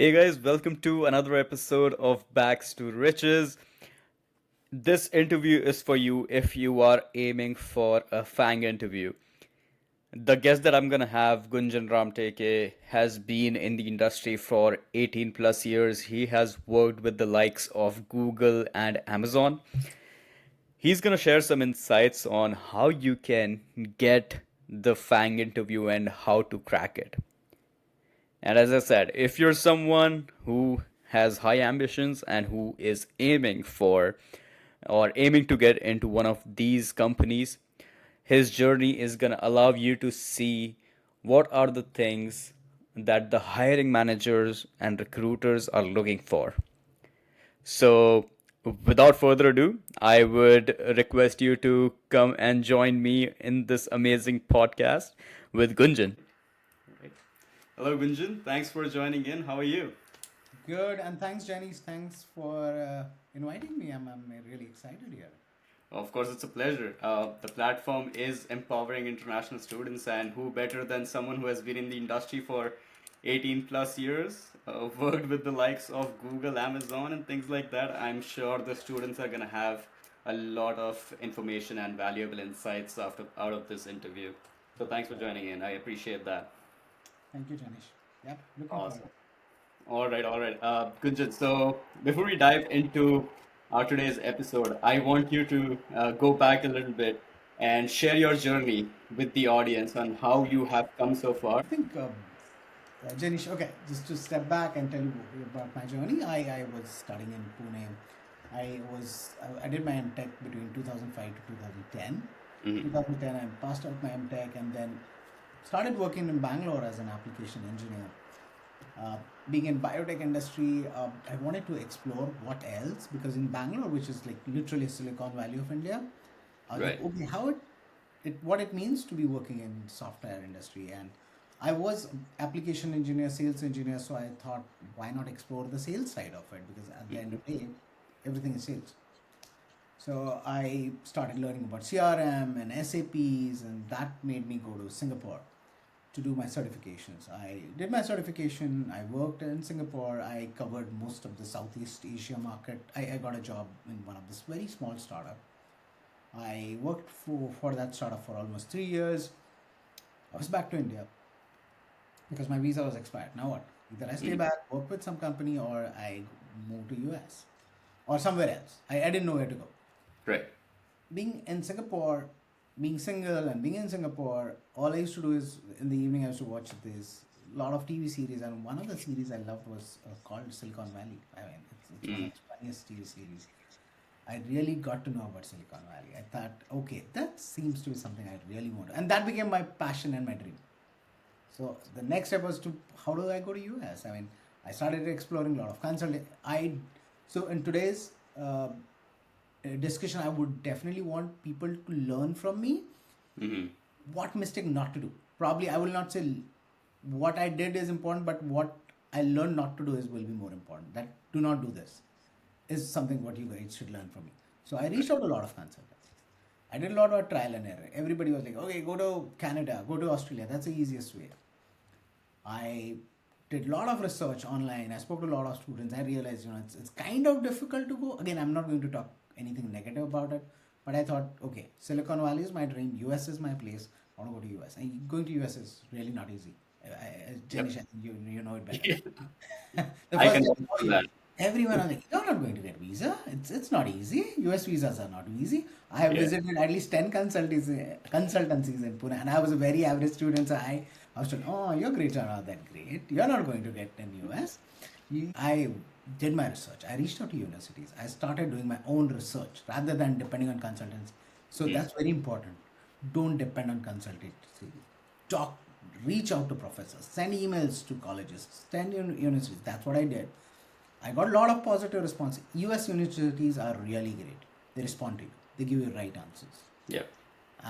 Hey guys, welcome to another episode of Backs to Riches. This interview is for you if you are aiming for a FAANG interview. The guest that I'm gonna have, Gunjan Ramteke, has been in the industry for 18 plus years. He has worked with the likes of Google and Amazon. He's gonna share some insights on how you can get the FAANG interview and how to crack it. And as I said, if you're someone who has high ambitions and who is aiming for or aiming to get into one of these companies, his journey is going to allow you to see what are the things that the hiring managers and recruiters are looking for. So, without further ado, I would request you to come and join me in this amazing podcast with Gunjan. Right. Hello, Gunjan. Thanks for joining in. How are you? Good, and thanks, Janice. Thanks for inviting me. I'm really excited here. Of course, it's a pleasure. The platform is empowering international students, and who better than someone who has been in the industry for 18 plus years, worked with the likes of Google, Amazon, and things like that. I'm sure the students are going to have a lot of information and valuable insights out of this interview. So, thanks for joining in. I appreciate that. Thank you, Janice. Yep, looking Awesome. forward. All right, all right. Gunjan, so before we dive into our today's episode, I want you to go back a little bit and share your journey with the audience on how you have come so far. I think, Janice, okay, just to step back and tell you about my journey. I was studying in Pune. I did my MTech between 2005 to 2010. Hmm. 2010, I passed out my MTech and then started working in Bangalore as an application engineer. Uh, Being in biotech industry, I wanted to explore what else because in Bangalore, which is like literally Silicon Valley of India, I was like, Right. okay, how what it means to be working in software industry, and I was application engineer, sales engineer, so I thought, why not explore the sales side of it? Because at the end of the day, everything is sales. So I started learning about CRM and SAPs, and that made me go to Singapore to do my certifications. I did my certification. I worked in Singapore. I covered most of the Southeast Asia market. I got a job in one of this very small startup. I worked for that startup for almost 3 years. I was back to India because my visa was expired. Now what? Either I stay Hmm. back, work with some company, or I move to US or somewhere else. I didn't know where to go. Right. Being in Singapore, being single and being in Singapore, all I used to do is in the evening I used to watch this lot of TV series, and one of the series I loved was called Silicon Valley. I mean, it's one Hmm. of the funniest TV series. I really got to know about Silicon Valley. I thought, okay, that seems to be something I really want to, and that became my passion and my dream. So the next step was to how do I go to US? I mean, I started exploring a lot of consulting. So in today's discussion, I would definitely want people to learn from me Hmm. what mistake not to do. Probably I will not say what I did is important, but what I learned not to do is will be more important. That do not do this is something what you guys should learn from me. So I reached out to a lot of consultants. I did a lot of trial and error. Everybody was like, okay, go to Canada, go to Australia. That's the easiest way. I did a lot of research online. I spoke to a lot of students. I realized, it's kind of difficult to go. Again, I'm not going to talk anything negative about it, but I thought, okay, Silicon Valley is my dream. US is my place. I want to go to US. And going to US is really not easy. Yep. Janish, I think you know it better. The I first can day, do that. everyone was like, "You're not going to get visa. It's not easy. US visas are not easy." I have Yeah. visited at least 10 consultancies in Pune, and I was a very average student. So I was told, "Oh, your grades are not that great. You're not going to get in US." I did my research. I reached out to universities. I started doing my own research rather than depending on consultants. So Hmm. that's very important. Don't depend on consultancy. Talk, reach out to professors, send emails to colleges, send universities. That's what I did. I got a lot of positive response. US universities are really great. They respond to you. They give you right answers. Yeah.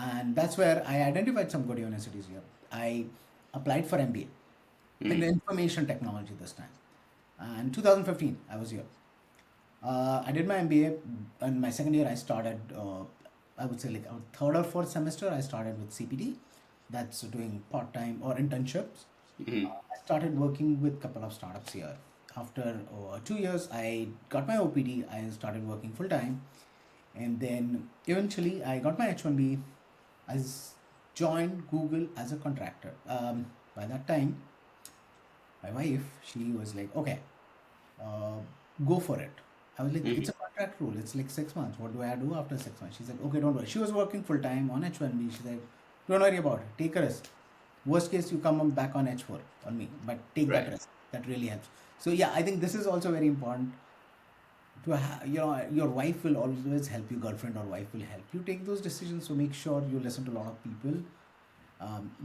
And that's where I identified some good universities here. I applied for MBA in Hmm. information technology this time. And 2015, I was here. I did my MBA. In my second year, I started, I would say like our third or fourth semester, I started with CPT. That's doing part-time or internships. Hmm. I started working with a couple of startups here. After 2 years, I got my OPD. I started working full time, and then eventually I got my H1B. Joined Google as a contractor. By that time, my wife, she was like, okay, uh, go for it. I was like, it's Hmm. a contract rule. It's like 6 months. What do I do after 6 months? She said, okay, don't worry. She was working full time on H1B. She said, don't worry about it. Take a risk. Worst case, you come back on H4 on me, but take that Right. risk. That really helps. So yeah, I think this is also very important to your wife will always help you, girlfriend or wife will help you take those decisions. So make sure you listen to a lot of people.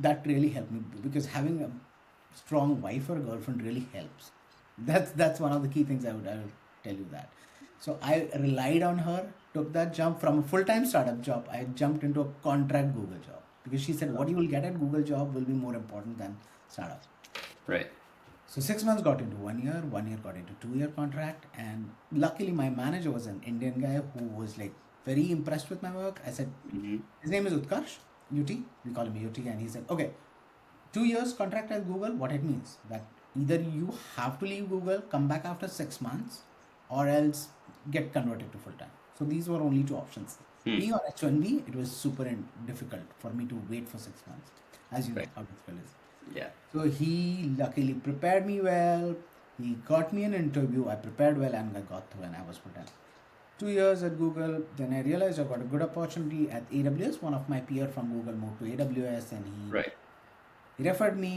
That really helped me because having a strong wife or girlfriend really helps. That's one of the key things I would tell you that. So I relied on her, took that jump from a full-time startup job. I jumped into a contract Google job because she said what you will get at Google job will be more important than startup. Right. So 6 months got into 1 year, 1 year got into 2 year contract, and luckily my manager was an Indian guy who was like very impressed with my work. I said, Hmm. his name is Utkarsh, UT, we call him UT, and he said, okay, 2 years contract at Google, what it means that either you have to leave Google, come back after 6 months, or else get converted to full time. So these were only two options. Hmm. Being on H1B, it was super difficult for me to wait for 6 months, as you know Right. how difficult it is. Yeah. So he luckily prepared me well. He got me an interview. I prepared well and I got through and I was full time. 2 years at Google. Then I realized I got a good opportunity at AWS. One of my peer from Google moved to AWS and Right. he referred me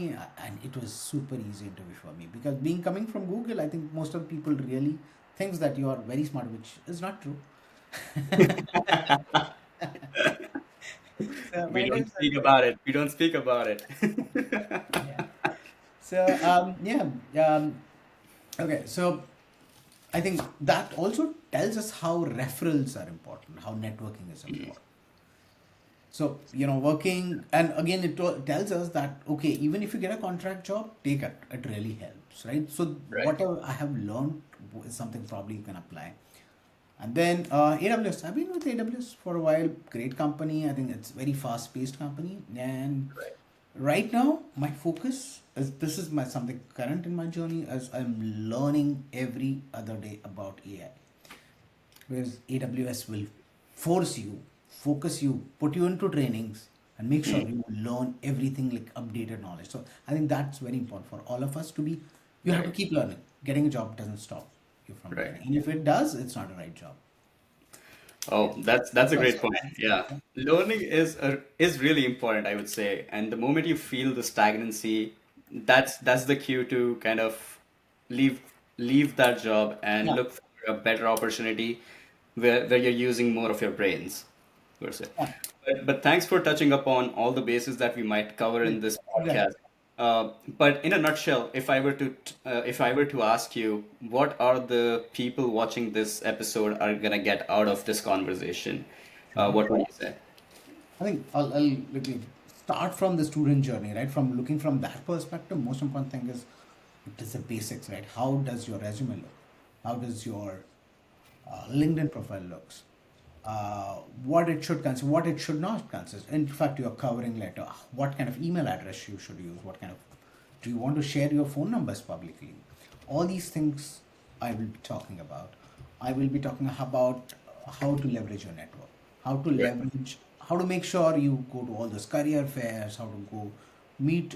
and it was super easy interview for me because being coming from Google, I think most of the people really thinks that you are very smart, which is not true. So my We don't interviews speak about it. We don't speak about it. yeah. So okay. So I think that also tells us how referrals are important, how networking is important. So, working, and again, tells us that, okay, even if you get a contract job, take it. It really helps, right? So, Right. whatever I have learned is something probably you can apply. And then AWS, I've been with AWS for a while. Great company. I think it's very fast-paced company. And Right. right now, my focus is this is my something current in my journey as I'm learning every other day about AI. Whereas AWS will force you, focus you, put you into trainings, and make sure Hmm. you learn everything like updated knowledge. So I think that's very important for all of us to be. You have to Right. keep learning. Getting a job doesn't stop you from Right. learning, and if it does, it's not a right job. Oh, that's That's a my great short point. answer. Yeah, learning is really important, I would say. And the moment you feel the stagnancy, that's the cue to kind of leave leave that job and Yeah. look for a better opportunity where you're using more of your brains, per se. Yeah. But thanks for touching upon all the bases that we might cover Yeah. in this Exactly. podcast. But in a nutshell, if I were to ask you, what are the people watching this episode are gonna get out of this conversation? What would you say? I think I'll like start from the student journey, right? From looking from that perspective, most important thing is it is the basics, right? How does your resume look? How does your LinkedIn profile looks? What it should consist, what it should not consist. In fact, your covering letter, what kind of email address you should use, what kind of, do you want to share your phone numbers publicly? All these things I will be talking about. I will be talking about how to leverage your network, Right. how to make sure you go to all those career fairs, how to go meet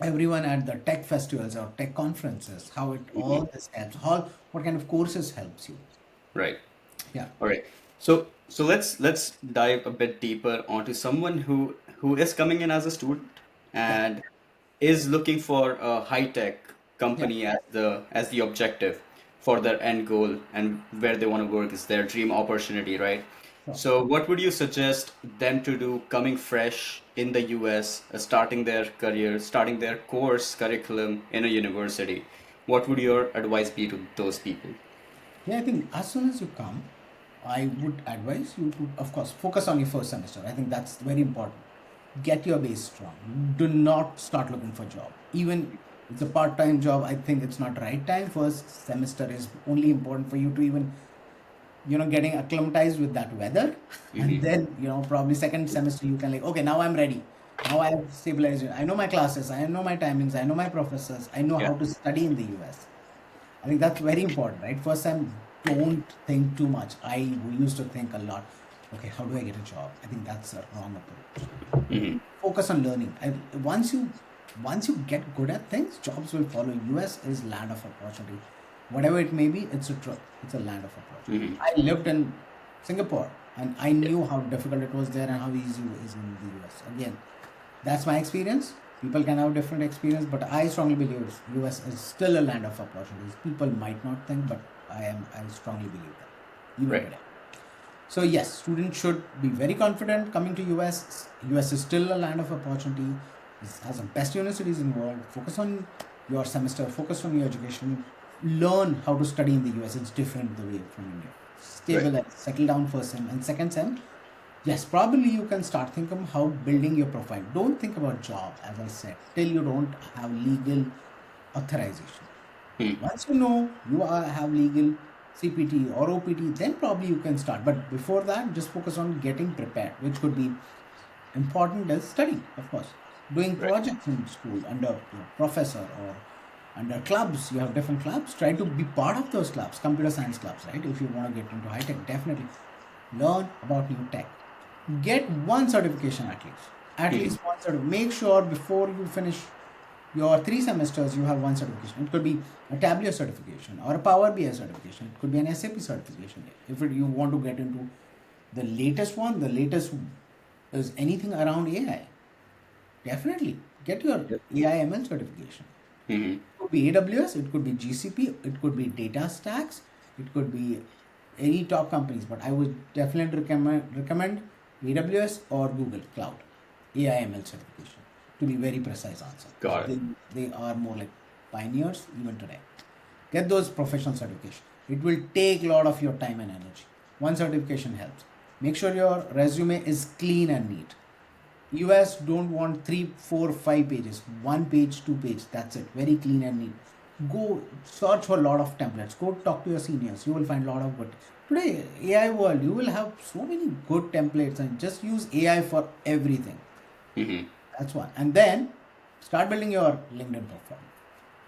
everyone at the tech festivals or tech conferences, how it Mhm. all this helps, how what kind of courses helps you. Right. Yeah. All right. So let's dive a bit deeper onto someone who is coming in as a student Yeah. and is looking for a high tech Yeah. company as the objective for their end goal and where they want to work is their dream opportunity, right? Sure. So what would you suggest them to do coming fresh in the US, starting their career, starting their course curriculum in a university? What would your advice be to those people? Yeah, I think as soon as you come, I would advise you to, of course, focus on your first semester. I think that's very important. Get your base strong. Do not start looking for job. Even it's a part-time job, I think it's not right time. First semester is only important for you to even, getting acclimatized with that weather. And Hmm. then, probably second semester you can like, okay, now I'm ready. Now I have stabilized it. I know my classes. I know my timings. I know my professors. I know Yeah. how to study in the US. I think that's very important, right? First time, don't think too much. I used to think a lot. Okay, how do I get a job? I think that's a wrong approach. Hmm. Focus on learning. And once you get good at things, jobs will follow. US is land of opportunity. Whatever it may be, it's a truth. It's a land of opportunity. Hmm. I lived in Singapore and I Yeah. knew how difficult it was there and how easy it is in the US. Again, that's my experience. People can have different experience, but I strongly believe US is still a land of opportunities. People might not think, but I strongly believe that even Right. today. So yes, students should be very confident coming to US. US is still a land of opportunity. It has the best universities in the world. Focus on your semester. Focus on your education. Learn how to study in the US. It's different the way from India. Right. Stabilize, settle down first sem and second sem. Yes, probably you can start thinking how building your profile. Don't think about job, as I said, till you don't have legal authorization. Hmm. Once you know have legal CPT or OPT, then probably you can start. But before that, just focus on getting prepared, which could be important as studying, of course. Doing Right. projects in school under your professor or under clubs. You have different clubs. Try to be part of those clubs, computer science clubs, right? If you want to get into high tech, definitely learn about new tech. Get one certification at least. At Hmm. least one certification. Make sure before you finish your 3 semesters, you have one certification. It could be a Tableau certification or a Power BI certification. It could be an SAP certification. If you want to get into the latest one, the latest is anything around AI. Definitely get your Yep. AI ML certification. Hmm. It could be AWS, it could be GCP, it could be data stacks, it could be any top companies. But I would definitely recommend AWS or Google Cloud AI ML certification to be very precise answer. So Got it. they are more like pioneers even today. Get those professional certification. It will take a lot of your time and energy. One certification helps. Make sure your resume is clean and neat. US don't want 3, 4, 5 pages. 1 page, 2 page. That's it. Very clean and neat. Go search for a lot of templates. Go talk to your seniors. You will find a lot of good. Today, AI world, you will have so many good templates and just use AI for everything. Hmm. That's one. And then start building your LinkedIn profile.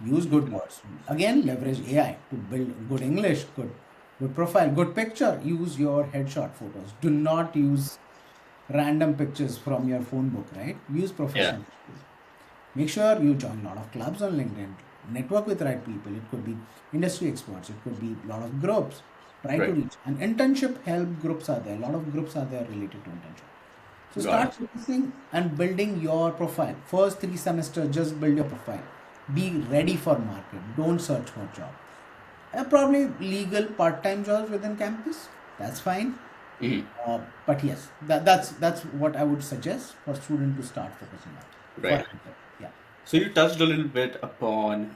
Use good words. Again, leverage AI to build good English, good profile, good picture. Use your headshot photos. Do not use random pictures from your phone book, right? Use Yeah. professional pictures. Make sure you join a lot of clubs on LinkedIn. Network with right people. It could be industry experts. It could be a lot of groups. Try to Right. reach. And internship help groups are there. A lot of groups are there related to internship. So Got start it. focusing and building your profile. First 3 semesters, just build your profile. Be ready for market. Don't search for job. Probably legal part-time jobs within campus. That's fine. Hmm. But yes, that's what I would suggest for student to start focusing on. For Right. yeah, So you touched a little bit upon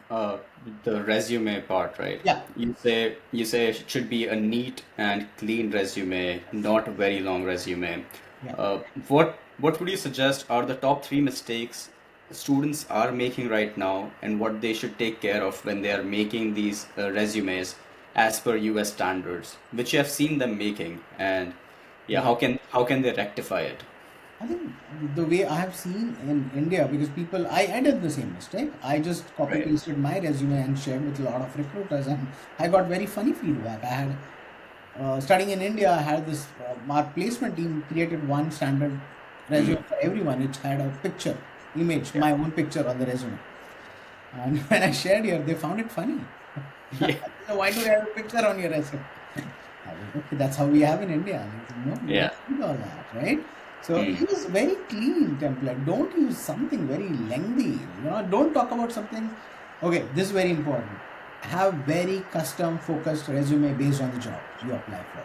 the resume part, right? yeah, You say it should be a neat and clean resume, not a very long resume. yeah. What would you suggest are the top three mistakes students are making right now, and what they should take care of when they are making these resumes as per US standards, which you have seen them making, and yeah, Yeah. how can they rectify it? I think the way I have seen in India, because I did the same mistake. I just copy Right. pasted my resume and shared with a lot of recruiters, and I got very funny feedback. I had studying in India, I had this our placement team created one standard Hmm. resume for everyone. It had a picture, image, Yeah. my own picture on the resume. And when I shared here, they found it funny. Yeah. So why do you have a picture on your resume? I was, okay, that's how we have in India. I said, no, you Yeah. don't need all that, right? So Hmm. use very clean template. Don't use something very lengthy. Don't talk about something. Okay, this is very important. Have very custom focused resume based on the job you apply for.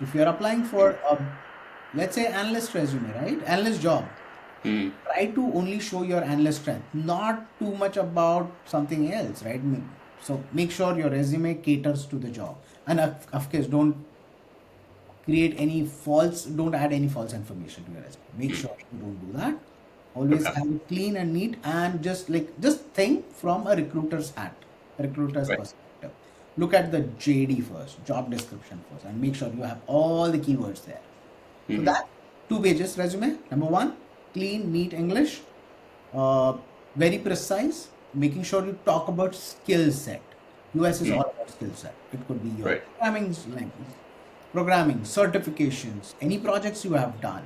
If you're applying for a, let's say, analyst resume, right? Analyst job, Hmm. try to only show your analyst strength, not too much about something else, right? So make sure your resume caters to the job. And of course, don't add any false information to your resume. Make Hmm. sure you don't do that. Always Okay. have it clean and neat, and just think from a recruiter's hat, recruiter's Right. perspective. Look at the JD first, job description first, and make sure you have all the keywords there. So Hmm. that 2 pages resume. Number one, clean, neat English, uh, very precise. Making sure you talk about skill set. US is Mm. all about skill set. It could be your Right. programming, certifications, any projects you have done.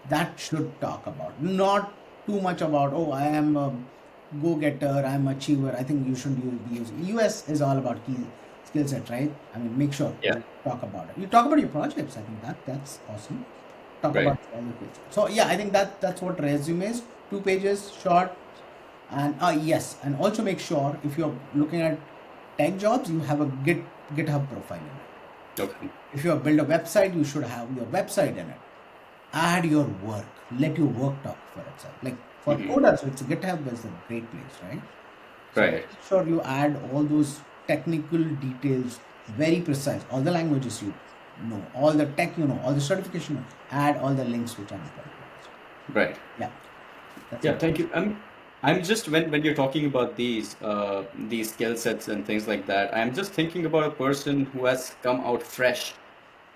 That should talk about. Not too much about, oh, I am a go-getter, I'm a achiever. I think you shouldn't be using. US is all about key skill set, right? I mean, make sure Yeah. you talk about it. You talk about your projects. I think that's awesome. Talk Right. about all the things. So yeah, I think that's what resumes, 2 pages, short, and yes, and also make sure if you're looking at tech jobs, you have a GitHub profile in it. Okay. If you build a website, you should have your website in it. Add your work. Let your work talk for itself. Like for Hmm. coders, it's GitHub is a great place, right? So Right. make sure you add all those technical details, very precise. All the languages you know, all the tech you know, all the certification. You know, add all the links which are important. Right. Yeah, that's Yeah, what. thank you. I'm just when you're talking about these skill sets and things like that, I'm just thinking about a person who has come out fresh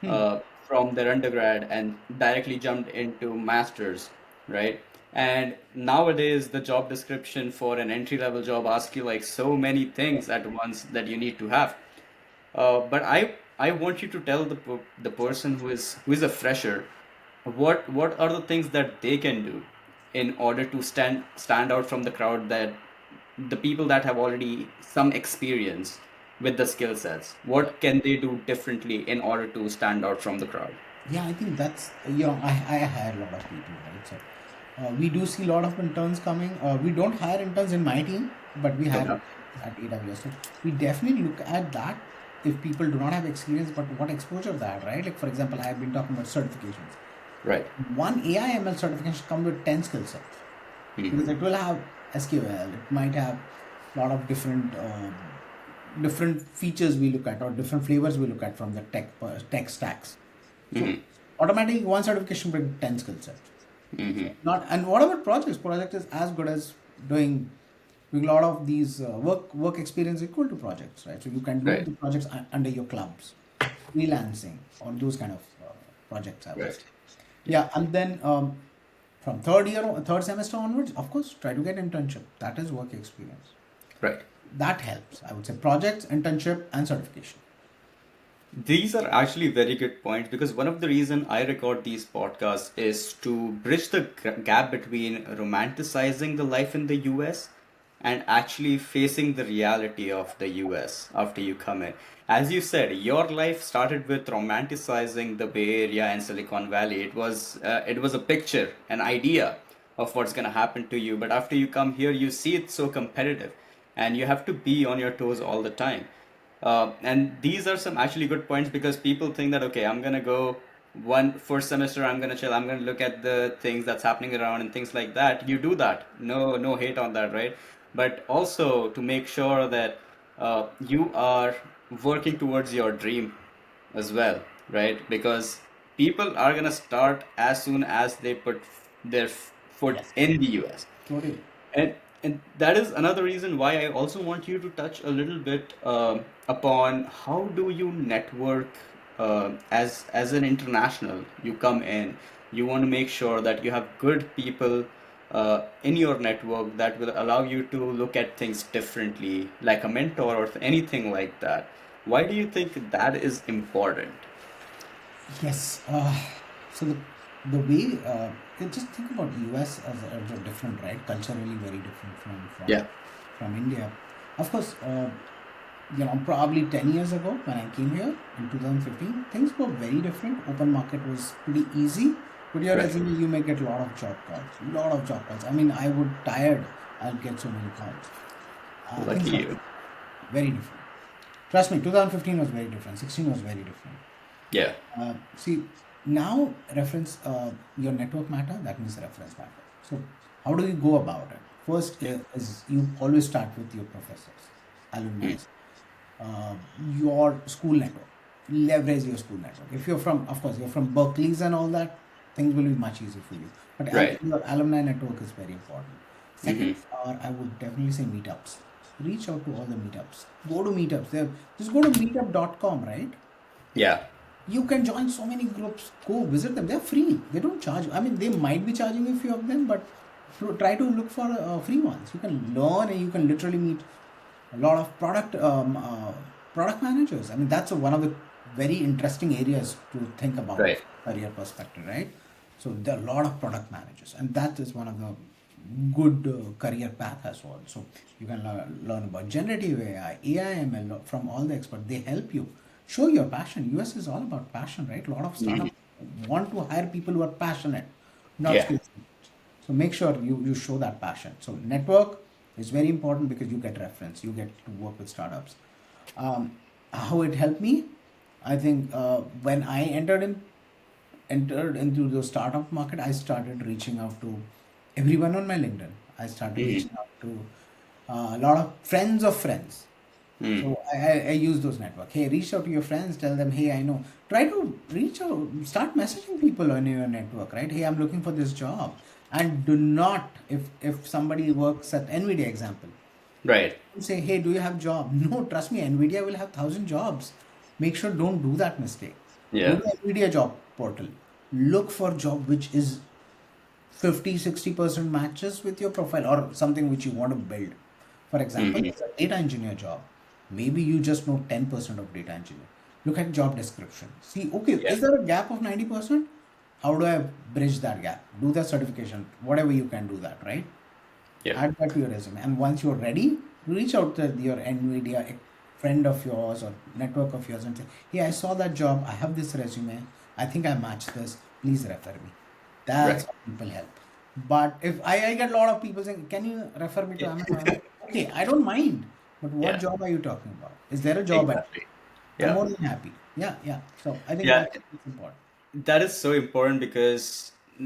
Hmm. from their undergrad and directly jumped into masters, right? And nowadays the job description for an entry level job asks you like so many things at once that you need to have. But I want you to tell the person who is a fresher what are the things that they can do in order to stand out from the crowd, that the people that have already some experience with the skill sets, what can they do differently in order to stand out from the crowd? Yeah, I think that's, I hire a lot of people, right? So we do see a lot of interns coming. We don't hire interns in my team, but we hire Okay. at AWS. So we definitely look at that if people do not have experience, but what exposure that, right? Like, for example, I have been talking about certifications. Right. One AI ML certification come with 10 skill sets because Hmm. it will have SQL, it might have a lot of different features we look at or different flavors we look at from the tech stacks. So Hmm. automatically one certification brings 10 skill sets. Hmm. So not, and what about projects? Project is as good as doing a lot of these work experience equal to projects, right? So you can do Right. the projects under your clubs, freelancing, or those kind of projects, I would Right. say. Yeah. Yeah, and then from third semester onwards, of course, try to get internship. That is work experience. Right. That helps. I would say projects, internship, and certification. These are actually very good points, because one of the reason I record these podcasts is to bridge the gap between romanticizing the life in the US and actually facing the reality of the US after you come in. As you said, your life started with romanticizing the Bay Area and Silicon Valley. It was a picture, an idea of what's going to happen to you, but after you come here, you see it's so competitive and you have to be on your toes all the time. And these are some actually good points, because people think that, okay, I'm gonna go one first semester, I'm gonna chill, I'm gonna look at the things that's happening around and things like that. You do that. No, no hate on that, right? But also to make sure that you are working towards your dream as well, right? Because people are gonna start as soon as they put their foot Yes, in the US. totally. And that is another reason why I also want you to touch a little bit upon how do you network as an international. You come in, you want to make sure that you have good people in your network that will allow you to look at things differently, like a mentor or anything like that. Why do you think that is important? Yes. So the way just think about US as a different, right? Culturally very different Yeah. from India. Of course, probably 10 years ago when I came here in 2015, things were very different. Open market was pretty easy. Put your Right. resume, you may get a lot of job calls. Lot of job calls. I mean, I would tired. I'll get so many calls. Lucky Things were you. very different. Trust me, 2015 was very different. 16 was very different. Yeah. See, now reference your network matter. That means reference matter. So, how do you go about it? First is you always start with your professors, alumni, Mm. uh, your school network. Leverage your school network. If you're from, of course, you're from Berkeley's and all that, things will be much easier for you. But Right. your alumni network is very important. Second, Hmm. I would definitely say meetups. Reach out to all the meetups. Go to meetups. Just go to meetup.com, right? Yeah. You can join so many groups. Go visit them. They're free. They don't charge. I mean, they might be charging a few of them, but try to look for free ones. You can learn and you can literally meet a lot of product managers. I mean, that's one of the very interesting areas to think about Right. career perspective, right? So there are a lot of product managers, and that is one of the good career path as well. So you can learn about generative AI, AI/ML from all the experts. They help you show your passion. US is all about passion, right? A lot of Hmm. startups want to hire people who are passionate, not Yeah. skills. So make sure you show that passion. So network is very important because you get reference, you get to work with startups. Um, how it helped me, I think when I entered into the startup market, I started reaching out to everyone on my LinkedIn. I started Hmm. reaching out to a lot of friends of friends. Hmm. So I use those network. Hey, reach out to your friends, tell them, hey, I know. Try to reach out, start messaging people on your network, right? Hey, I'm looking for this job. And do not, if somebody works at NVIDIA example, Right. say, hey, do you have job? No, trust me, NVIDIA will have 1,000 jobs. Make sure don't do that mistake. Go Yeah. to NVIDIA job portal. Look for job which is 50-60% matches with your profile or something which you want to build. For example, Hmm. there's a data engineer job. Maybe you just know 10% of data engineer. Look at job description. See, okay, Yeah. is there a gap of 90%? How do I bridge that gap? Do the certification, whatever you can do that, right? Yeah. Add that to your resume. And once you're ready, reach out to your NVIDIA friend of yours or network of yours and say, hey, I saw that job. I have this resume. I think I match this. Please refer me. That's Right. how people help. But if I get a lot of people saying, can you refer me to Yeah. Amazon? I'm like, okay, I don't mind. But what Yeah. job are you talking about? Is there a job at? Exactly. I'm Yeah. more than happy. Yeah, yeah. So I think Yeah. that's important. That is so important because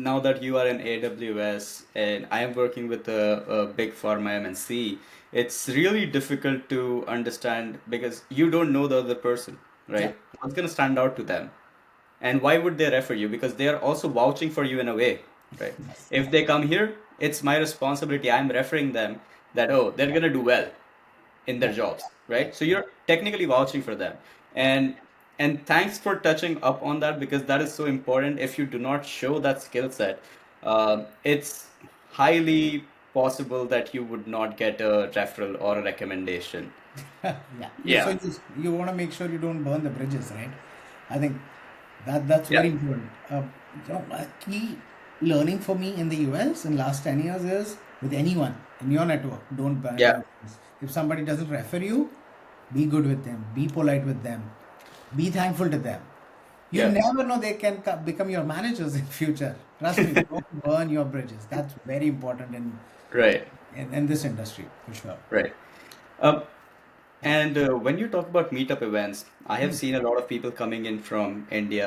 now that you are in AWS and I am working with a big pharma MNC, it's really difficult to understand because you don't know the other person, Yeah. right? What's going to stand out to them? And why would they refer you? Because they are also vouching for you in a way, right? Yes. If they come here, it's my responsibility. I'm referring them that, oh, they're going to do well in their Yeah. jobs, Yeah. right? So you're technically vouching for them. Yeah. And thanks for touching up on that because that is so important. If you do not show that skill set, it's highly possible that you would not get a referral or a recommendation. Yeah. So Yeah. you want to make sure you don't burn the bridges, right? I think that's Yeah. very important. A key learning for me in the US in last 10 years is with anyone in your network, don't burn Yeah. your bridges. If somebody doesn't refer you, be good with them, be polite with them, be thankful to them. You Yeah. never know they can become your managers in future. Trust me, don't burn your bridges. That's very important Right. in this industry for sure. Right. Um, And when you talk about meetup events, I have Hmm. seen a lot of people coming in from India.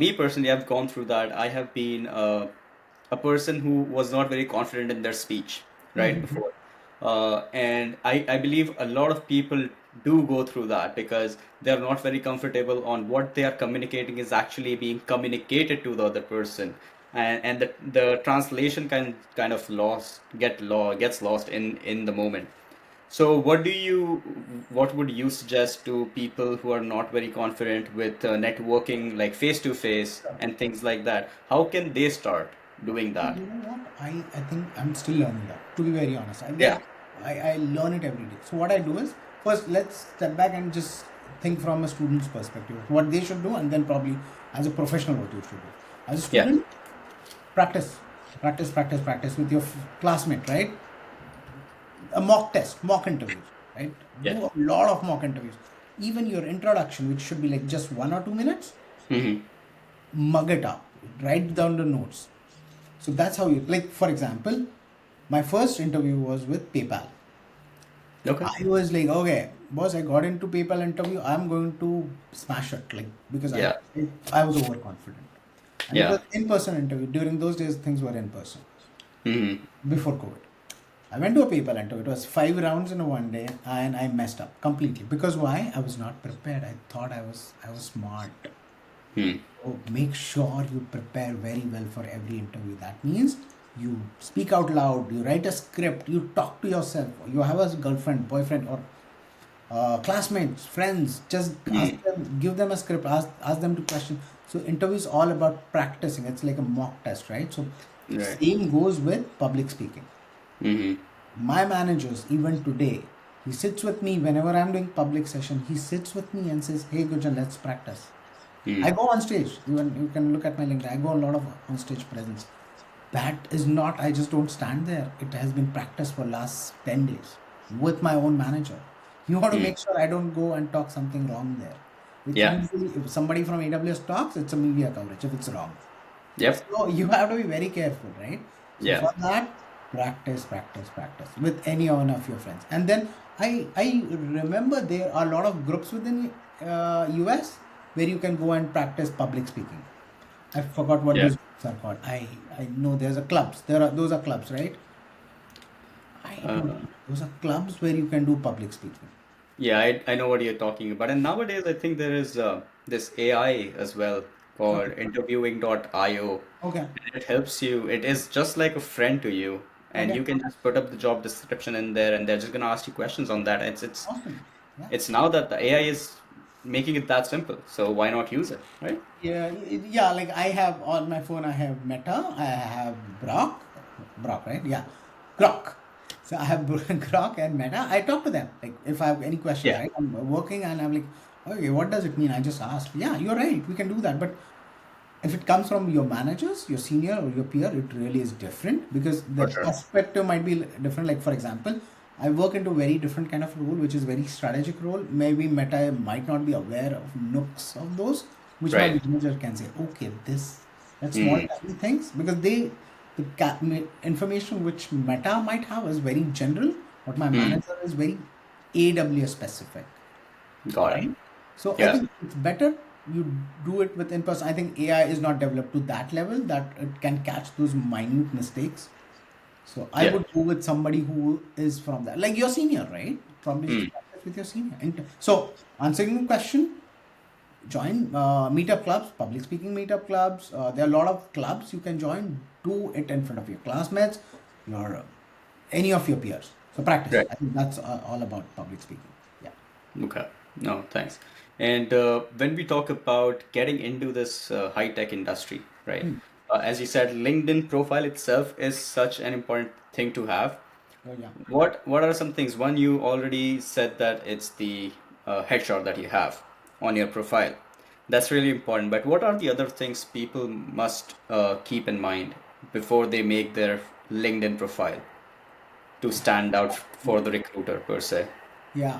Me personally, I've gone through that. I have been a person who was not very confident in their speech, right, Hmm. before. And I believe a lot of people do go through that because they're not very comfortable on what they are communicating is actually being communicated to the other person. And the translation kind of gets lost in the moment. So what would you suggest to people who are not very confident with networking, like face to face and things like that? How can they start doing that? You know what? I think I'm still learning that, to be very honest. Yeah, I learn it every day. So what I do is first let's step back and just think from a student's perspective, what they should do, and then probably as a professional what you should do. As a yeah, student, practice, practice with your classmate, right? A mock test, mock interviews, right? yeah. Do a lot of mock interviews. Even your introduction, which should be like just 1 or 2 minutes, Hmm. mug it up, write down the notes. So that's how you, like, for example, my first interview was with PayPal. Okay. I was like, okay, boss, I got into PayPal interview. I'm going to smash it, like, because Yeah, I was overconfident. And it yeah. was in-person interview. During those days, things were in person Hmm. before COVID. I went to a PayPal interview. It was 5 rounds in a one day, and I messed up completely. Because why? I was not prepared. I thought I was smart. Hmm. So make sure you prepare very well for every interview. That means you speak out loud, you write a script, you talk to yourself, you have a girlfriend, boyfriend, or classmates, friends. Just ask Hmm. them, give them a script, ask them to question. So interview is all about practicing. It's like a mock test, right? So Right. same goes with public speaking. Hmm. My managers, even today, He sits with me whenever I'm doing public session. He sits with me and says, "Hey, Gujan, let's practice." I Mm. go on stage. Even you can look at my LinkedIn. I go a lot of on stage presence. That is not. I just don't stand there. It has been practiced for last 10 days with my own manager. You want to Mm. make sure I don't go and talk something wrong there. Which Yeah. usually, if somebody from AWS talks, it's a media coverage if it's wrong. Yep. So you have to be very careful, right? So Yeah. for that, practice, practice, practice with any one of your friends. And then I remember there are a lot of groups within US where you can go and practice public speaking. I forgot what Yeah. those groups are called. I know there's a clubs. There are those are clubs, right? I don't know. Uh, Those are clubs where you can do public speaking. yeah, I know what you're talking about. And nowadays, I think there is this AI as well Okay. called interviewing.io. Okay. And it helps you. It is just like a friend to you. And Okay. you can just put up the job description in there and they're just gonna ask you questions on that. Awesome. Yeah. It's now that the AI is making it that simple. So why not use it, right? Yeah, yeah. Like I have on my phone, I have Meta, I have Brock, right? Yeah, Grok. So I have Grok and Meta. I talk to them. Like if I have any questions, Yeah. right? I'm working and I'm like, okay, what does it mean? I just ask. Yeah, you're right. We can do that. But if it comes from your managers, your senior or your peer, it really is different because the For sure. perspective might be different. Like for example, I work into a very different kind of role, which is very strategic role. Maybe Meta might not be aware of nooks of those, which my Right. manager can say, okay, this that small Mm. tiny things because information which Meta might have is very general, but my Mm. manager is very AWS specific. Got it. Right? So I Yeah. think it's better you do it with in person. I think AI is not developed to that level that it can catch those minute mistakes. So I Yeah. would go with somebody who is from that, like your senior, right? Probably Mm. just practice with your senior. And so answering the question, join meetup clubs, public speaking meetup clubs. There are a lot of clubs you can join. Do it in front of your classmates, your any of your peers. So practice. Right. I think that's all about public speaking. Yeah. Okay. No, thanks. And when we talk about getting into this high-tech industry, right? Hmm. As you said, LinkedIn profile itself is such an important thing to have. Oh yeah. What are some things? One, you already said that it's the headshot that you have on your profile. That's really important. But what are the other things people must keep in mind before they make their LinkedIn profile to stand out for the recruiter per se? Yeah,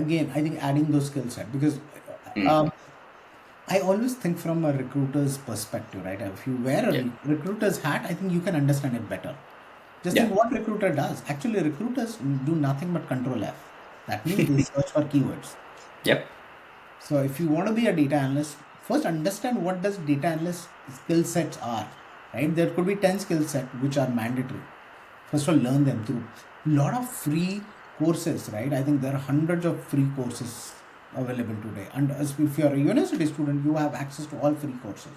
again, I think adding those skill set because Mm. um, I always think from a recruiter's perspective, right? If you wear a Yeah. recruiter's hat, I think you can understand it better. Just Yeah. think what recruiter does. Actually, recruiters do nothing but control F. That means they search for keywords. Yep. So if you want to be a data analyst, first understand what does data analyst skill sets are, right? There could be 10 skill set which are mandatory. First of all, learn them through a lot of free courses, right? I think there are hundreds of free courses available today. And if you're a university student, you have access to all free courses.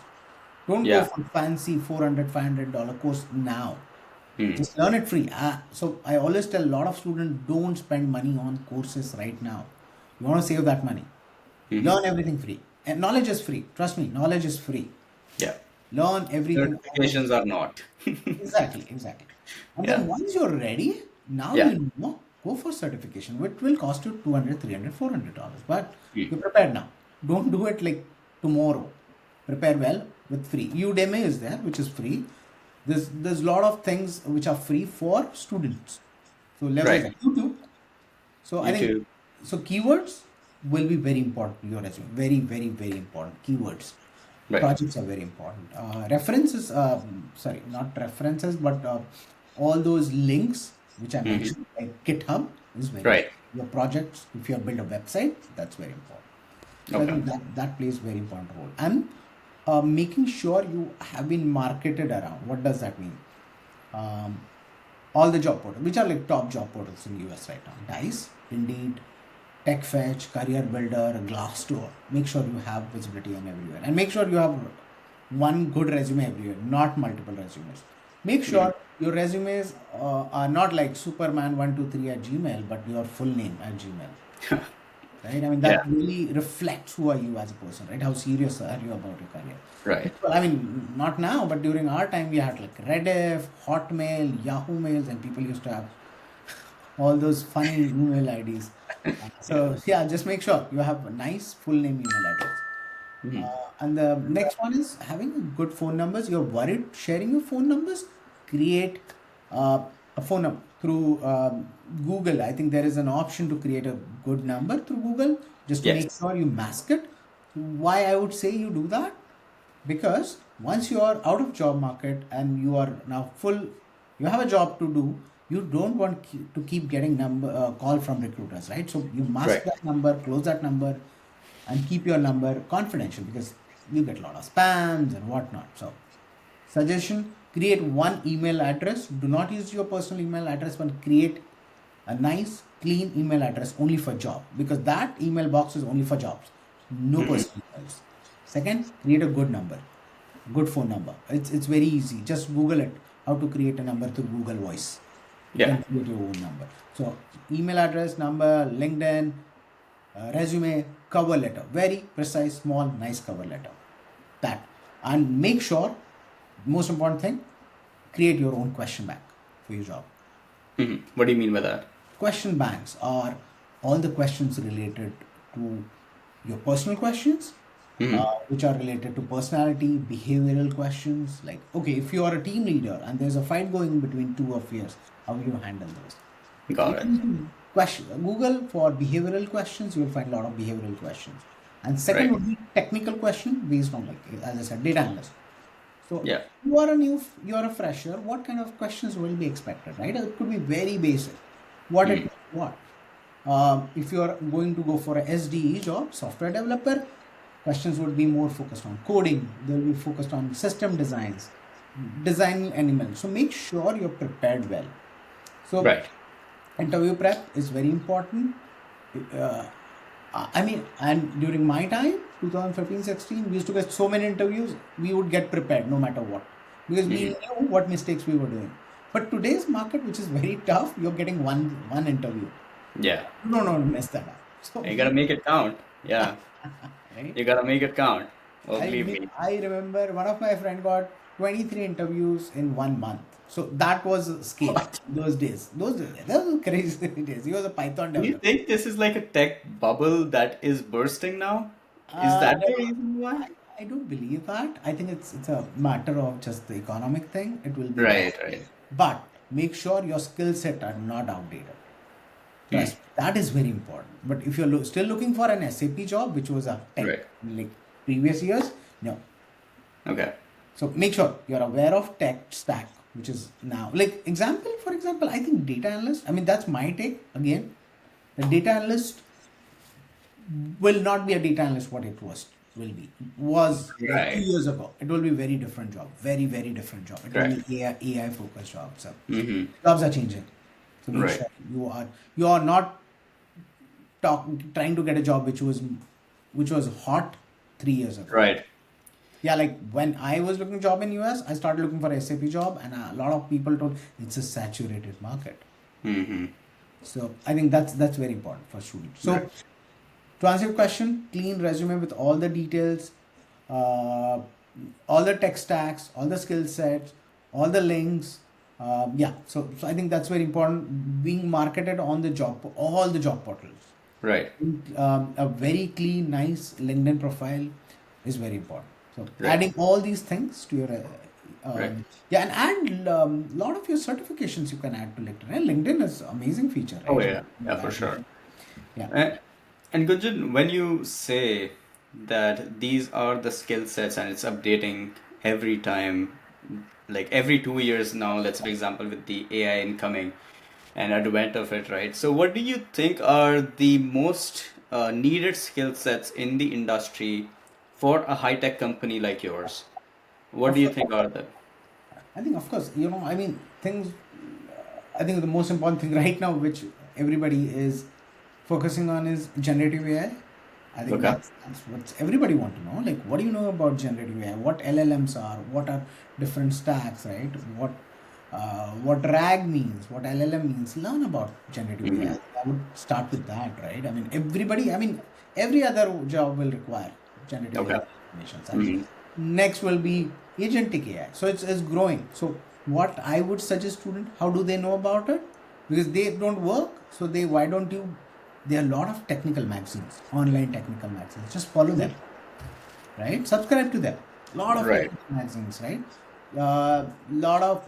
Don't go Yeah. for fancy $400, $500 course now. Mm. Just learn it free. So I always tell a lot of students don't spend money on courses right now. You want to save that money. Hmm. Learn everything free. And knowledge is free. Trust me, knowledge is free. Yeah. Learn everything on the Certifications are not. exactly, exactly. And Yeah. then once you're ready, now Yeah. you know, go for certification, which will cost you 200, 300, $400. But Mm. you're prepared now. Don't do it like tomorrow. Prepare well with free. Udemy is there, which is free. There's a lot of things which are free for students. So leverage Right. that. YouTube. So I think YouTube. so keywords will be very important to your resume. Very, very, very important. Keywords. Right. Projects are very important. References, sorry, not references, but all those links which I Hmm. mentioned, like GitHub, is very important. Right. Your projects, if you have built a website, that's very important. So I Okay. think that plays very important role. And making sure you have been marketed around. What does that mean? Um, all the job portals, which are like top job portals in US right now. Dice, Indeed, TechFetch, Career Builder, Glassdoor. Make sure you have visibility on everywhere, and make sure you have one good resume everywhere, not multiple resumes. Make Mm. sure your resumes are not like Superman123 at Gmail, but your full name at Gmail. Right? I mean Yeah. that really reflects who are you as a person, right? How serious are you about your career? Right. People, I mean, not now, but during our time, we had like Rediff, Hotmail, Yahoo mails, and people used to have all those funny email IDs. Yeah. So yeah, just make sure you have a nice full name email address. And the next one is having good phone numbers. You're worried sharing your phone numbers? Create a phone number through Google. I think there is an option to create a good number through Google just to make Yes. sure you mask it. Why I would say you do that? Because once you are out of job market and you are now full, you have a job to do, you don't want to keep getting number call from recruiters, right? So you mask Right. that number, close that number, and keep your number confidential because you get a lot of spams and whatnot. So suggestion, create one email address. Do not use your personal email address, but create a nice clean email address only for job, because that email box is only for jobs, no personal emails. Second, create a good number, good phone number. It's very easy. Just Google it, how to create a number through Google Voice. You Yeah. can create your own number. So email address, number, LinkedIn, resume, cover letter, very precise, small, nice cover letter. That, and make sure, most important thing, create your own question bank for your job. What do you mean by that? Question banks are all the questions related to your personal questions, which are related to personality, behavioral questions. Like, okay, if you are a team leader and there's a fight going between two of yours, how will you handle those? You Got it. can question Google for behavioral questions. You will find a lot of behavioral questions. And second Right. would be technical question based on, like, as I said, data analyst. So Yeah. you are a fresher. What kind of questions will be expected, right? It could be very basic. What it what? If you are going to go for a SDE job, software developer, questions would be more focused on coding. They'll be focused on system designs, designing animals. So make sure you're prepared well. So Right. interview prep is very important. Uh, I mean, and during my time, 2015-16, we used to get so many interviews, we would get prepared no matter what, because we knew what mistakes we were doing. But today's market, which is very tough, you're getting one interview. Yeah. You don't want to mess that up. So You gotta make it count. Yeah. right? You gotta make it count. Oh, believe me. I remember one of my friend got 23 interviews in 1 month. So that was a scale What? those days. Those were crazy days. He was a Python Do you developer. think this is like a tech bubble that is bursting now? Is Uh, that the reason why? I, I don't believe that. I think it's a matter of just the economic thing. It will be there. Right, right. But make sure your skill set are not outdated. Trust me, that is very important. But if you're still looking for an SAP job, which was a tech Right. like previous years, no. Okay. So make sure you're aware of tech stack, which is now, like, for example, I think data analyst. I mean, that's my take again. The data analyst will not be a data analyst what it was like two Right. years ago. It will be very different job, very different job. It will Right. be AI focused job. So Mm-hmm. jobs are changing. So make Right. sure you are not trying to get a job which was hot 3 years ago. Right. Yeah, like when I was looking job in US, I started looking for a SAP job, and a lot of people told it's a saturated market. Mm-hmm. So I think that's very important for students. So Right. to answer your question, clean resume with all the details, uh, all the tech stacks, all the skill sets, all the links. Yeah, so I think that's very important. Being marketed on all the job portals. Right. A very clean, nice LinkedIn profile is very important. So Right. adding all these things to your Right. yeah, and add lot of your certifications you can add to LinkedIn. And LinkedIn is amazing feature, Oh, right? yeah. Yeah, for Add sure. LinkedIn. Yeah. And Gunjan, when you say that these are the skill sets and it's updating every time, like every 2 years now, let's say, for example, with the AI incoming and advent of it, right? So, what do you think are the most needed skill sets in the industry for a high-tech company like yours? What do Of you course, think are the? I think, of course, I mean, things. I think the most important thing right now, which everybody is focusing on, is generative AI. I think Okay. that's what everybody want to know. Like, what do you know about generative AI? What LLMs are? What are different stacks, right? What RAG means? What LLM means? Learn about generative AI. Hmm. I would start with that, right? I mean, everybody. I mean, every other job will require generative AI Okay. information. And Hmm. next will be agentic AI. So it's growing. So what I would suggest student, how do they know about it? because they don't work. So they why don't you? There are a lot of technical magazines, online technical magazines. Just follow them, right? Subscribe to them. Lot of Right. technical magazines, right? Lot of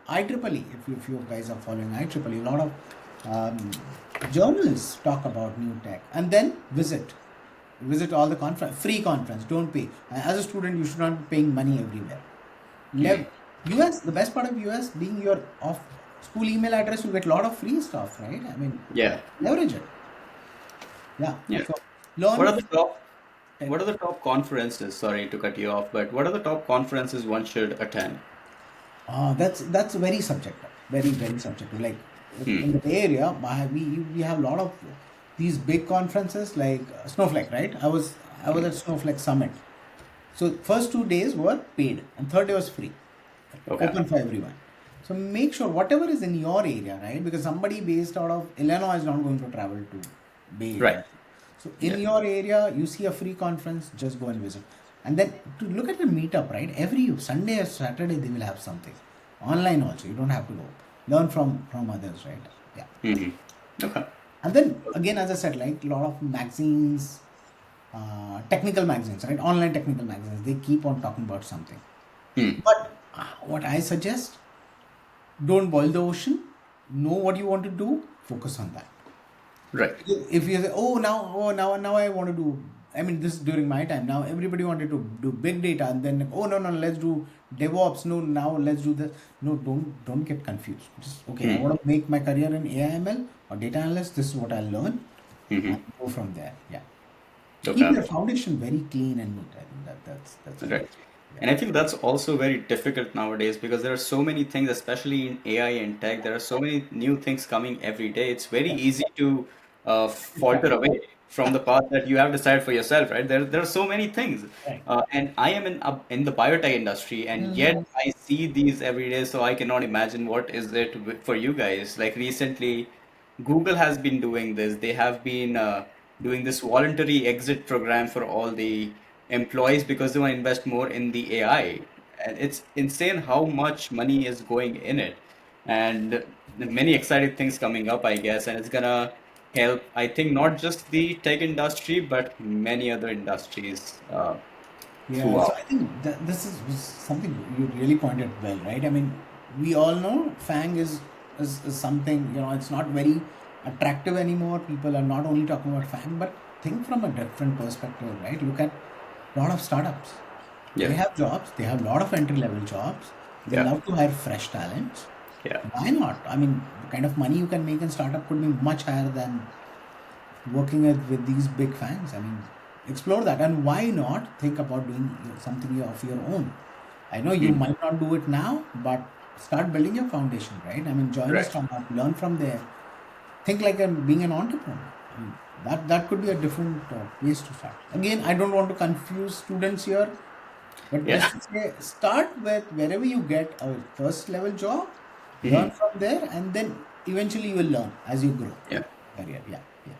IEEE. If you guys are following IEEE, a lot of journals talk about new tech, and then visit all the conference, free conference. Don't pay. As a student, you should not be paying money everywhere. US, the best part of US being your off school email address, you get a lot of free stuff, right? I mean, Yeah. leverage it. Yeah. Yeah. So What are learn. the top Tech. what are the top conferences? Sorry to cut you off, but what are the top conferences one should attend? That's very subjective, very subjective. Like in the Bay Area, we have a lot of these big conferences like Snowflake, right? I was at Snowflake Summit. So first 2 days were paid, and third day was free, Okay. open for everyone. So make sure whatever is in your area, right? Because somebody based out of Illinois is not going to travel to Bay Right. Area. So Yeah. in your area, you see a free conference, just go and visit. And then to look at the meetup, right? Every Sunday or Saturday they will have something online also. You don't have to go. Learn from others, right? Yeah. Hmm. Okay. And then again, as I said, like a lot of magazines, technical magazines, right? Online technical magazines. They keep on talking about something. Hmm. But what I suggest, don't boil the ocean. Know what you want to do. Focus on that. Right. If you say, now I want to do. I mean, this is during my time. Now everybody wanted to do big data, and then no, let's do DevOps. No, now let's do this. No, don't get confused. Just okay. I Hmm. want to make my career in AI/ML or data analyst. This is what I'll learn, Hmm. and go from there. Yeah. Keep Okay. your foundation very clean and neat. I think that's very Right. key. And I feel that's also very difficult nowadays because there are so many things, especially in AI and tech, there are so many new things coming every day. It's very Yeah. easy to falter Distract. away from the path that you have decided for yourself, right? There are so many things. Right. And I am in the biotech industry, and yet Mm-hmm. I see these every day, so I cannot imagine what is it for you guys. Like recently, Google has been doing this. They have been doing this voluntary exit program for all the employees because they want to invest more in the AI. And it's insane how much money is going in it. And many exciting things coming up, I guess. And it's gonna help, I think, not just the tech industry, but many other industries Yeah, so throughout. I think that this is was something you really pointed well, right? I mean, we all know FAANG is something, it's not very attractive anymore. People are not only talking about FAANG, but think from a different perspective, right? Look at a lot of startups. They Yeah, have jobs, they have a lot of entry level jobs. They yeah, love to hire fresh talents. yeah. Why not? I mean, the kind of money you can make in startup could be much higher than working with these big fans. I mean, explore that, and why not think about doing something of your own? I know you Hmm. might not do it now, but start building your foundation, right? I mean, join a Right. startup, learn from there. Think like being an entrepreneur. I mean, that could be a different ways to start. Again, I don't want to confuse students here, but Yeah. just to say, start with wherever you get a first level job, learn Hmm. from there, and then eventually you will learn as you grow Yeah. career. Yeah, yeah,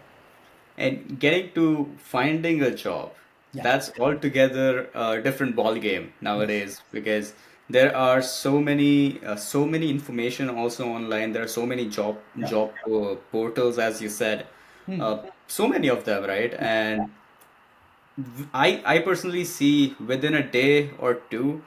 And getting to finding a job, yeah. that's altogether a different ball game Yes. nowadays because there are so many information also online. There are so many Yeah. portals, as you said, Hmm. so many of them, right? And I personally see within a day or two,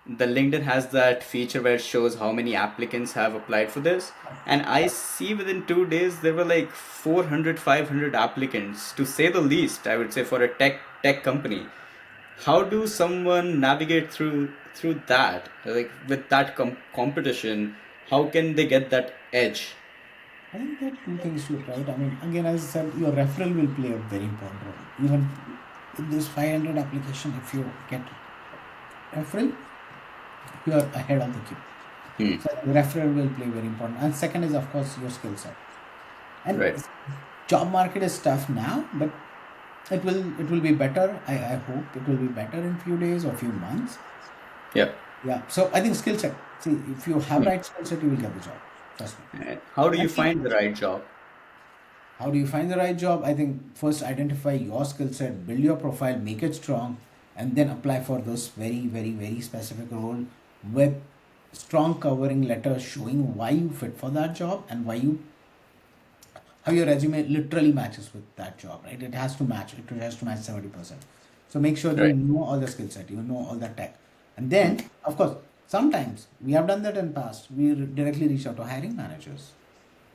the LinkedIn has that feature where it shows how many applicants have applied for this. And I see within 2 days there were like 400, 500 applicants, to say the least, I would say, for a tech company. How do someone navigate through that? Like with that competition, how can they get that edge? I think there are two things to it, right? I mean, again, as I said, your referral will play a very important role. Even in this 500 application, if you get referral, you are ahead of the queue. Hmm. So I think referral will play very important. And second is, of course, your skill set. And Right. job market is tough now, but it will be better. I hope it will be better in few days or few months. Yeah. Yeah. So I think skill set. See, if you have Hmm. right skill set, you will get the job. Trust me. And how do you And find the right job? how do you find the right job? I think first identify your skill set, build your profile, make it strong, and then apply for those very, very, very specific role with strong covering letter showing why you fit for that job and why you how your resume literally matches with that job, right? It has to match. It has to match 70%. So make sure you Right. know all the skill set, you know all the tech. And then, of course, sometimes we have done that in past. We directly reach out to hiring managers.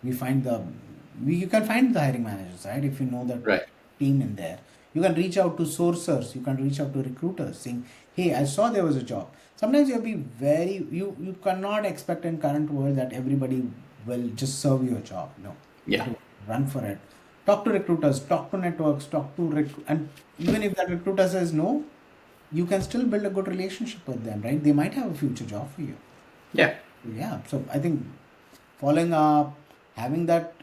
We find the you can find the hiring managers, right? If you know the Right. team in there. You can reach out to sourcers, you can reach out to recruiters saying, hey, I saw there was a job. Sometimes you'll be you cannot expect in current world that everybody will just serve you a job. No. You have Yeah. to run for it. Talk to recruiters, talk to networks, and even if that recruiter says no, you can still build a good relationship with them, right? They might have a future job for you. Yeah. Yeah, so I think following up, having that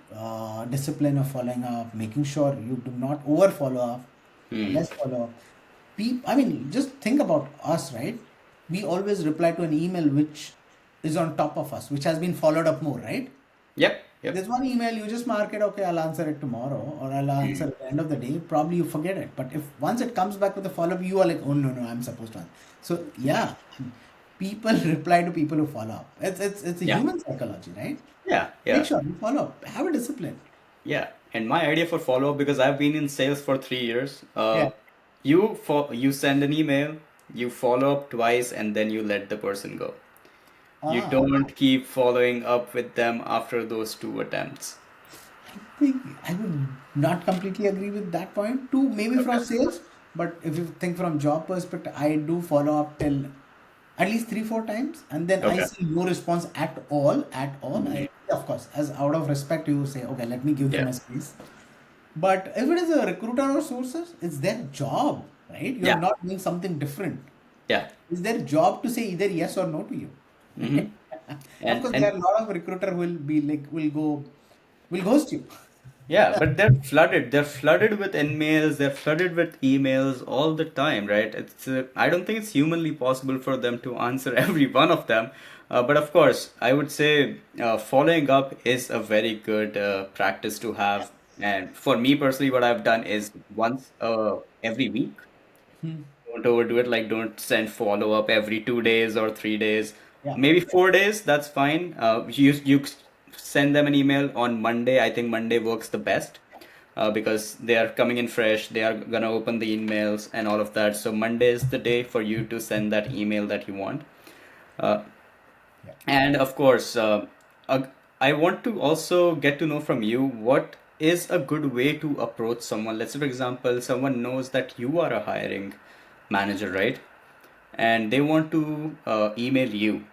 discipline of following up, making sure you do not over follow up, Hmm. less follow up. I mean, just think about us, right? We always reply to an email which is on top of us, which has been followed up more, right? Yep. Yep. There's one email, you just mark it, okay, I'll answer it tomorrow, or I'll answer Hmm. at the end of the day. Probably you forget it. But if once it comes back with a follow up, you are like, oh no, no, I'm supposed to answer. So yeah, people reply to people who follow up. It's a Yeah. human psychology, right? Yeah. Make Yeah. sure you follow up. Have a discipline. Yeah. And my idea for follow up, because I've been in sales for 3 years, Yeah. you send an email, you follow up twice, and then you let the person go. You Ah, don't keep following up with them after those two attempts. I think I would not completely agree with that point too. Maybe Okay. from sales, but if you think from job perspective, I do follow up till at least 3 4 times, and then I Okay. see no response at all. At all, Mhm. I of course, as out of respect, you say, okay, let me give them Yeah. a space. But if it is a recruiter or sources, it's their job, right? You're Yeah. not doing something different. Yeah. It's their job to say either yes or no to you. Hmm. Of And course, there and are a lot of recruiter who will be like, will ghost you. yeah, but they're flooded. They're flooded with emails. They're flooded with emails all the time, right? I don't think it's humanly possible for them to answer every one of them. But of course, I would say following up is a very good practice to have. And for me personally, what I've done is once every week. Don't overdo it. Like, don't send follow up every 2 days or 3 days. Yeah. Maybe 4 days. That's fine. You send them an email on Monday. I think Monday works the best because they are coming in fresh. They are gonna open the emails and all of that. So Monday is the day for you to send that email that you want. Uh, Yeah. and of course, uh, I want to also get to know from you what is a good way to approach someone. Let's say, for example, someone knows that you are a hiring manager, right? And they want to email you.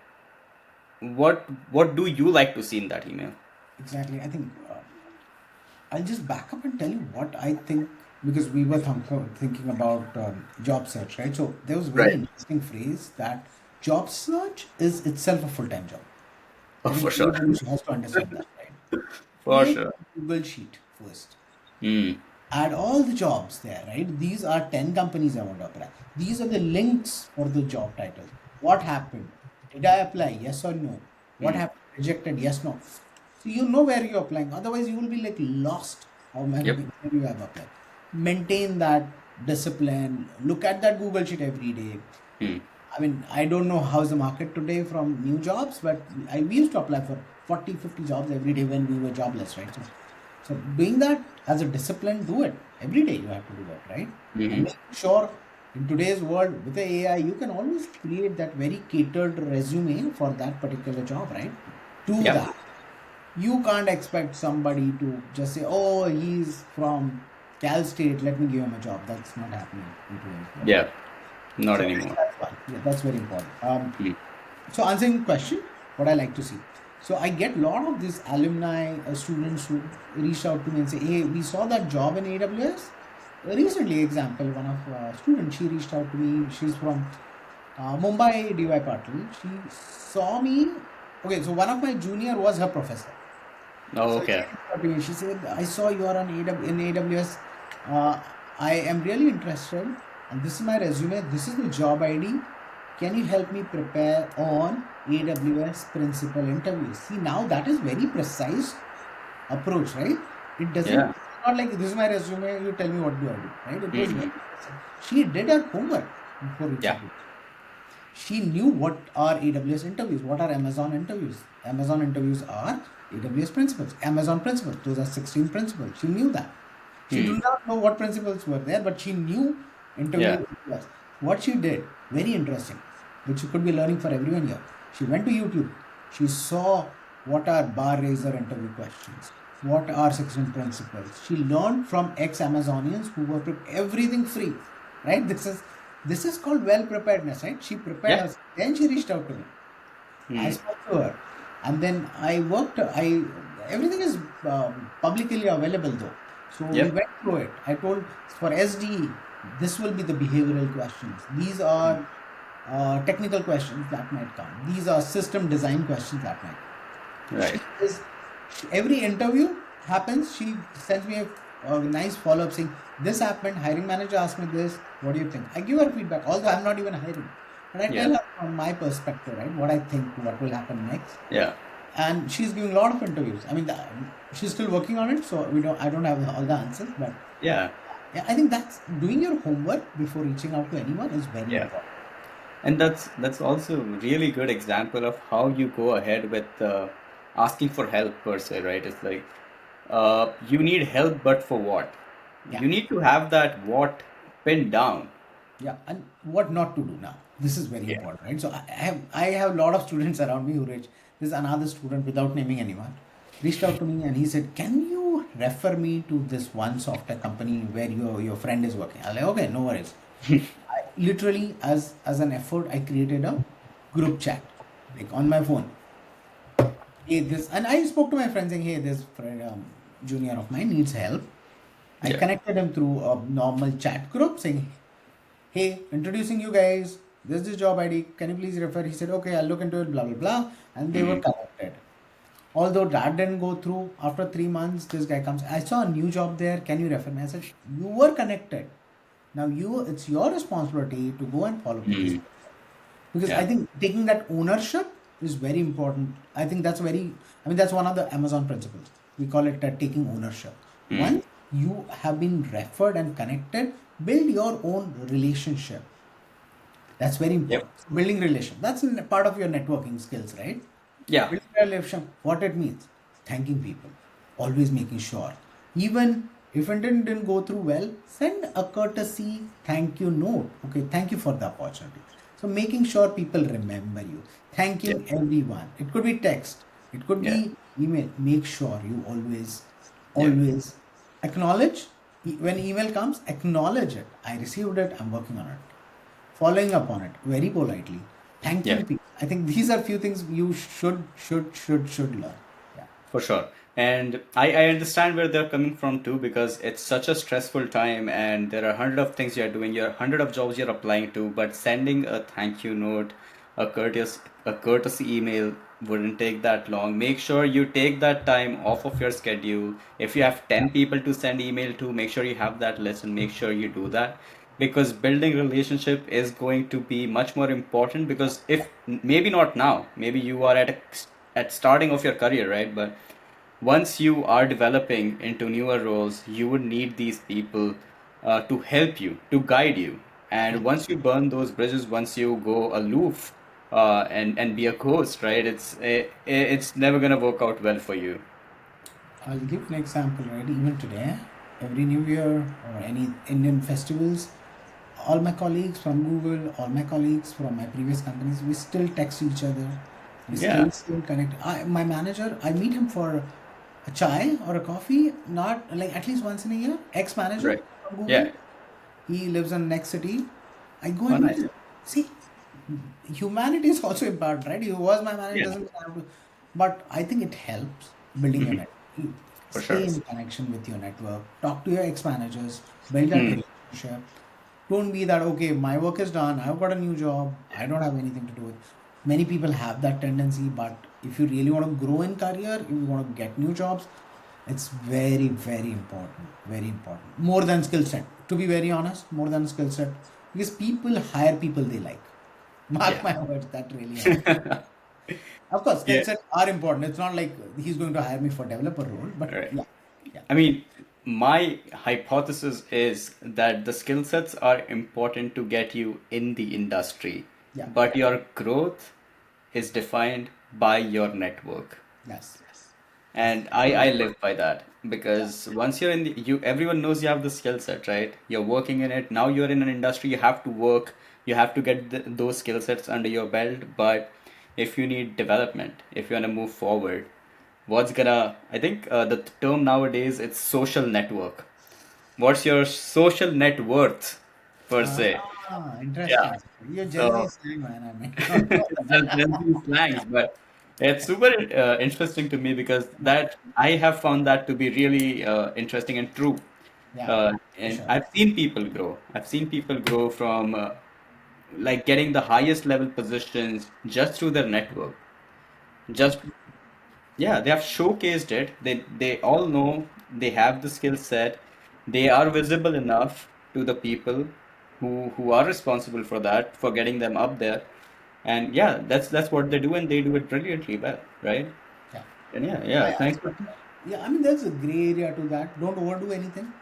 What do you like to see in that email? Exactly. I think I'll just back up and tell you what I think because we were thinking about job search, right? So there was a very Right. interesting phrase that job search is itself a full-time job. Oh, I for think sure. everybody has to understand that, right? For Create sure. a Google sheet first. Mm. Add all the jobs there, right? These are 10 companies I want to apply. These are the links for the job titles. What happened? Did I apply? Yes or no? What Mm. happened? Rejected? Yes, no. So you know where you're applying. Otherwise, you will be like lost how many Yep. where you have applied. Maintain that discipline. Look at that Google sheet every day. Mm. I mean, I don't know how's the market today from new jobs, but we used to apply for 40, 50 jobs every day when we were jobless, right? So doing that as a discipline, do it. Every day you have to do that, right? And Hmm. make sure in today's world with the AI, you can always create that very catered resume for that particular job, right? Do Yep. that. You can't expect somebody to just say, oh, he's from Cal State, let me give him a job. That's not happening in today's world. Yeah. Not So I think anymore. that's one. Yeah, that's very important. Mm. So answering the question, what I like to see. So I get a lot of these alumni students who reach out to me and say, "Hey, we saw that job in AWS." Recently, example, one of students she reached out to me. She's from Mumbai, DY Patil. She saw me. Okay, so one of my junior was her professor. Oh, So she okay. reached out to me. She said, "I saw you are on in AWS. Uh, I am really interested, and this is my resume. This is the job ID. Can you help me prepare on AWS principal interviews?" See, now that is very precise approach, right? It doesn't Yeah. not like this is my resume. You tell me what do I do, right? It was very Hmm. precise. She did her homework before reaching Yeah. out. She knew what are AWS interviews, what are Amazon interviews. Amazon interviews are AWS principles, Amazon principles. Those are 16 principles. She knew that. She Hmm. did not know what principles were there, but she knew Yeah. interview was. What she did, very interesting, which could be learning for everyone here. She went to YouTube. She saw what are bar raiser interview questions, what are 16 principles. She learned from ex-Amazonians who were everything free, right? This is called well preparedness, right? She prepared Yeah. us. Then she reached out to me. I Hmm. spoke to her, and then I worked. I Everything is publicly available though, so we Yep. went through it. I told for SD, this will be the behavioral questions. These are technical questions that might come. These are system design questions that might come. Right. Every interview happens. She sends me a nice follow up saying this happened. Hiring manager asked me this. What do you think? I give her feedback, although I'm not even hiring, but I tell Yeah. her from my perspective, right, what I think, what will happen next. Yeah. And she's giving a lot of interviews. I mean, she's still working on it, so we don't. I don't have all the answers, but Yeah. yeah, I think that's doing your homework before reaching out to anyone is very Yeah. important. And that's also a really good example of how you go ahead with asking for help per se, right? It's like you need help, but for what? Yeah. You need to have that what pinned down. Yeah, and what not to do now. This is very Yeah. important, right? So I have a lot of students around me who reach. There's another student without naming anyone reached out to me and he said, "Can you refer me to this one software company where your friend is working?" I was like, "Okay, no worries." I literally, as an effort, I created a group chat like on my phone. Hey, this, and I spoke to my friend saying, "Hey, this friend, junior of mine needs help." I Yeah. connected him through a normal chat group saying, "Hey, introducing you guys. This is job ID. Can you please refer?" He said, "Okay, I'll look into it, blah, blah, blah." And they were Hmm. connected. Although that didn't go through, after 3 months, this guy comes, "I saw a new job there. Can you refer me?" I said, "You were connected. Now it's your responsibility to go and follow to this Hmm. person." Because I Yeah. think taking that ownership is very important. I think I mean, that's one of the Amazon principles. We call it taking ownership. Hmm. Once you have been referred and connected, build your own relationship. That's very Yep. important. So building relation. That's part of your networking skills, right? Yeah. Building a relationship. What it means? Thanking people. Always making sure. Even if it didn't go through well, send a courtesy thank you note. Okay, thank you for the opportunity. So making sure people remember you. Yeah. Thanking everyone. It could be text. It could Yeah. be email. Make sure you Yeah. always acknowledge. When email comes, acknowledge it. I received it. I'm working on it, following up on it very politely, Yeah. thanking people. I think these are few things you should learn. Yeah. For sure. And I understand where they're coming from too, because it's such a stressful time and there are hundred of things you're doing, you're hundred of jobs you're applying to, but sending a thank you note, a courtesy email wouldn't take that long. Make sure you take that time off of your schedule. If you have 10 people to send email to, make sure you have that list and make sure you do that. Because building relationship is going to be much more important, because if maybe not now, maybe you are at starting of your career, right? But once you are developing into newer roles, you would need these people to help you, to guide you. And once you burn those bridges, once you go aloof and be a ghost, right? It's never gonna work out well for you. I'll give an example, right? Even today, every New Year or any Indian festivals, all my colleagues from Google, all my colleagues from my previous companies, we still text each other. We Yeah. still connect. My manager, I meet him for a chai or a coffee, not like at least once in a year. Ex-manager Right. from Google. Yeah. He lives in next city. I go Oh, and meet nice. him. See, humanity is also important, right? He was my manager, Yeah. doesn't mean I have to, but I think it helps building your Hmm. network. You For stay sure. in connection with your network. Talk to your ex-managers. Build that Hmm. relationship. Don't be that, okay, my work is done. I've got a new job. I don't have anything to do with. Many people have that tendency, but if you really want to grow in career, if you want to get new jobs, it's very, very important. Very important. More than skill set. To be very honest, more than skill set. Because people hire people they like. Mark Yeah. my words, that really happens. Of course, skill Yeah. sets are important. It's not like he's going to hire me for developer role, but Right. yeah, yeah, I mean, my hypothesis is that the skill sets are important to get you in the industry. Yeah. but your growth is defined by your network. Yes. Yes. This is And I very live by that yeah. because once you're in the, you everyone knows you have the skill set, right? You're working in it. Now you're in an industry, you have to work, you have to get those skill sets under your belt. But if you need development, if you want to move forward, I think the term nowadays, it's social network. What's your social net worth per se? Yeah. Interesting. You're Gen Z So slang, man. I mean, just Gen Z slangs, but it's super interesting to me because that I have found that to be really interesting and true. yeah, for And sure. I've seen people grow. I've seen people grow from like getting the highest level positions just through their network. Just yeah, they have showcased it. They all know they have the skill set. They are visible enough to the people who are responsible for that, for getting them up there. And yeah, that's what they do, and they do it brilliantly well, right? Yeah. And yeah, I, yeah, I, thanks for yeah, I mean, there's a gray area to that. Don't overdo anything,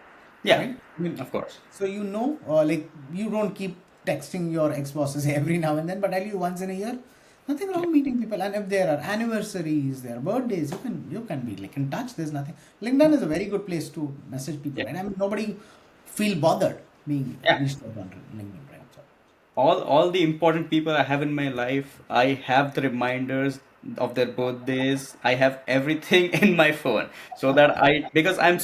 yeah, right? I mean, of course. so like you don't keep texting your ex-bosses every now and then, but I'll you once in a year. Nothing Yeah, wrong meeting people, and if there are anniversaries, there are birthdays, you can be like in touch. There's nothing. LinkedIn is a very good place to message people, yeah, right? I mean, nobody feel bothered being yeah. reached out on LinkedIn, right? So, All the important people I have in my life, I have the reminders of their birthdays. I have everything in my phone so that I because I'm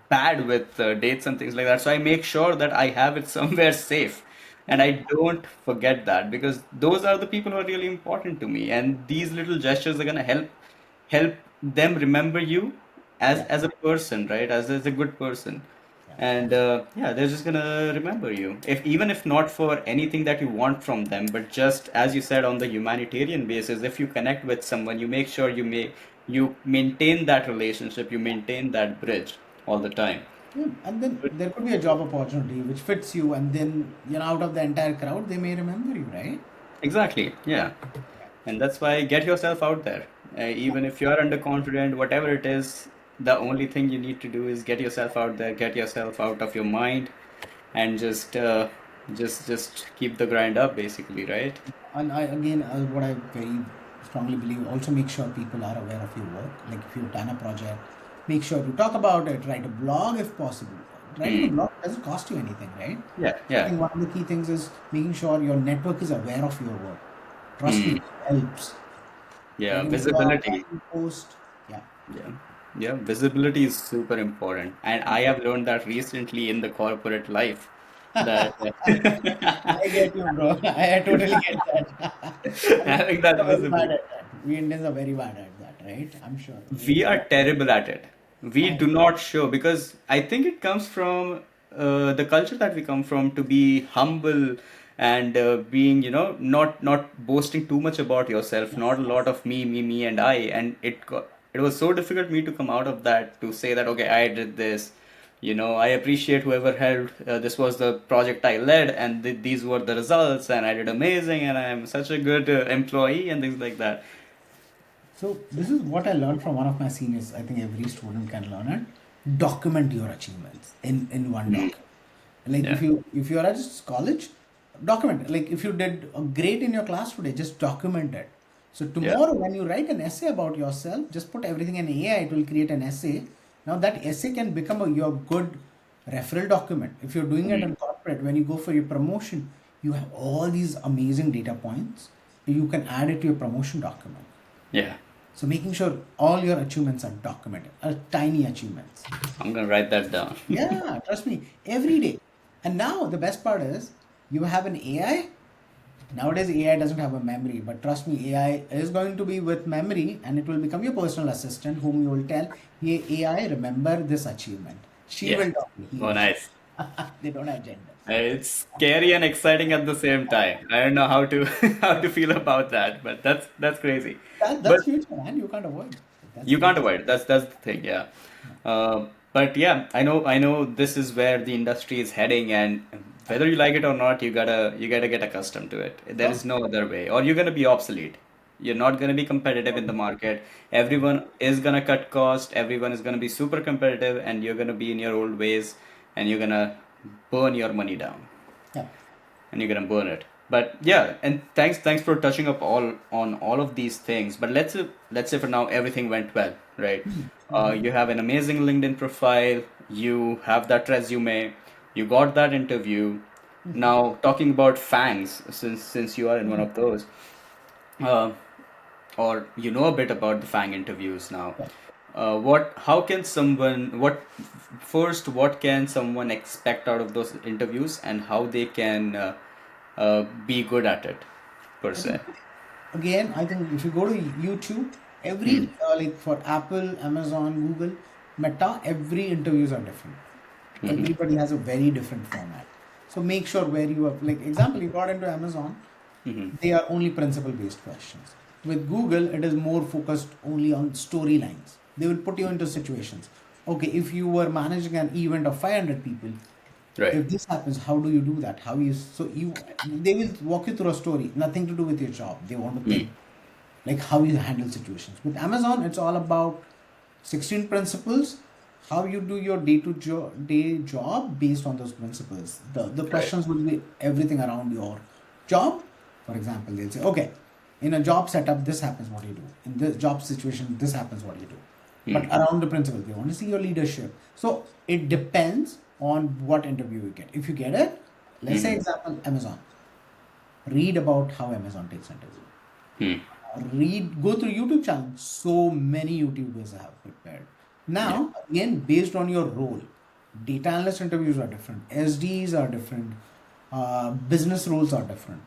bad with dates and things like that. So I make sure that I have it somewhere safe, and yeah, I don't forget that because those are the people who are really important to me, and these little gestures are gonna help them remember you yeah, as a person, right? As a good person. yeah. And yeah, they're just gonna remember you. If even if not for anything that you want from them, but just as you said on the humanitarian basis, if you connect with someone, you make sure you maintain that relationship, you maintain that bridge all the time. Yeah, and then there could be a job opportunity which fits you, and then out of the entire crowd, they may remember you, right? Exactly. Yeah. Yeah. And that's why get yourself out there. Yeah. Even if you're underconfident, whatever it is, the only thing you need to do is get yourself out there, get yourself out of your mind, and just keep the grind up, basically, right? And what I very strongly believe, also make sure people are aware of your work. Like if you've done a project, make sure you talk about it, write a blog if possible. Writing a Hmm. blog doesn't cost you anything, right? Yeah, I yeah. think one of the key things is making sure your network is aware of your work. Trust me, Hmm. it helps. Yeah, Writing a blog, visibility. writing a post. Yeah. Yeah. Yeah, visibility is super important. And I have learned that recently in the corporate life that I get you, bro. I totally get that. I mean, having Indians that are very bad visibility. at that. We Indians are very bad at that, right? I'm sure. We are terrible at it. We I do not show because I think it comes from the culture that we come from to be humble and being, not boasting too much about yourself. Not yes, a lot of me, and I. And it was so difficult me to come out of that to say that okay, I did this. I appreciate whoever helped. This was the project I led, and these were the results, and I did amazing, and I am such a good employee, and things like that. so this is what I learned from one of my seniors. I think every student can learn it. Document your achievements in one Mm. document. Like Yeah, if you are at college, document it. Like if you did great in your class today, just document it. So yeah. tomorrow when you write an essay about yourself, just put everything in AI. It will create an essay. Now that essay can become your good referral document. If you're doing it Mm. in corporate, when you go for your promotion, you have all these amazing data points. You can add it to your promotion document. Yeah. So making sure all your achievements are documented, are tiny achievements. I'm gonna write that down. Yeah, trust me, every day. And now the best part is you have an AI. Nowadays, AI doesn't have a memory, but trust me, AI is going to be with memory and it will become your personal assistant whom you will tell, hey, AI, remember this achievement. She Yeah. will talk to he Oh, or she. nice. They don't have genders. It's scary and exciting at the same time. I don't know how to how to feel about that, but that's crazy. That's But future, man. You can't avoid. That's you can't future. avoid it. That's the thing, yeah. But yeah, I know this is where the industry is heading, and whether you like it or not, you gotta get accustomed to it. There Sure. is no other way, or you're gonna be obsolete. You're not gonna be competitive in the market. Everyone is gonna cut cost. Everyone is gonna be super competitive, and you're gonna be in your old ways, and you're gonna burn your money down, Yeah. and you're gonna burn it. But yeah, and thanks for touching up all on all of these things. But let's say for now everything went well, right? Mhm. You have an amazing LinkedIn profile, you have that resume, you got that interview. Now talking about fangs, since you are in one of those, uh, or you know a bit about the FAANG interviews now. Yeah. How can someone, what can someone expect out of those interviews and how they can be good at it, per I se? think again, I think if you go to YouTube, Hmm. every like for Apple, Amazon, Google, Meta, every interviews are different. Everybody has a very different format. So make sure where you are. Like example, you got into Amazon, they are only principle based questions. With Google, it is more focused only on storylines. They will put you into situations. Okay, if you were managing an event of 500 people, Right. if this happens, how do you do that? How you so you they will walk you through a story, nothing to do with your job. They want to think like how you handle situations. With Amazon, it's all about 16 principles, how you do your day job based on those principles. The Right. questions will be everything around your job. For example, they'll say, okay, in a job setup, this happens, what do you do? In this job situation, this happens, what do you do? But around the principle, they want to see your leadership. So it depends on what interview you get. If you get it, let's say example, Amazon. Read about how Amazon takes interview. Read, go through YouTube channel. So many YouTubers have prepared. Yeah. Now, again, based on your role, data analyst interviews are different, SDs are different, business roles are different,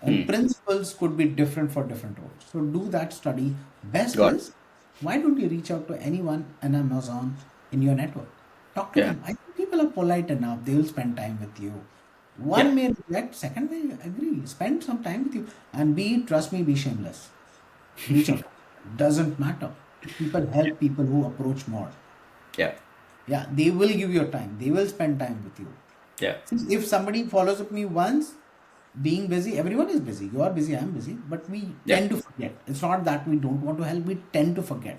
and principles could be different for different roles. So do that study. Best Got it. is, why don't you reach out to anyone in Amazon in your network? Talk to Yeah. them. I think people are polite enough. They will spend time with you. Yeah. One may reject, second may agree. Spend some time with you. And be, trust me, be shameless. Reach out. Doesn't matter. People help people who approach more. Yeah. Yeah, they will give your time. They will spend time with you. Yeah. See, if somebody follows up me once, being busy, everyone is busy. You are busy, I'm busy, but we Yeah. tend to forget. It's not that we don't want to help, we tend to forget.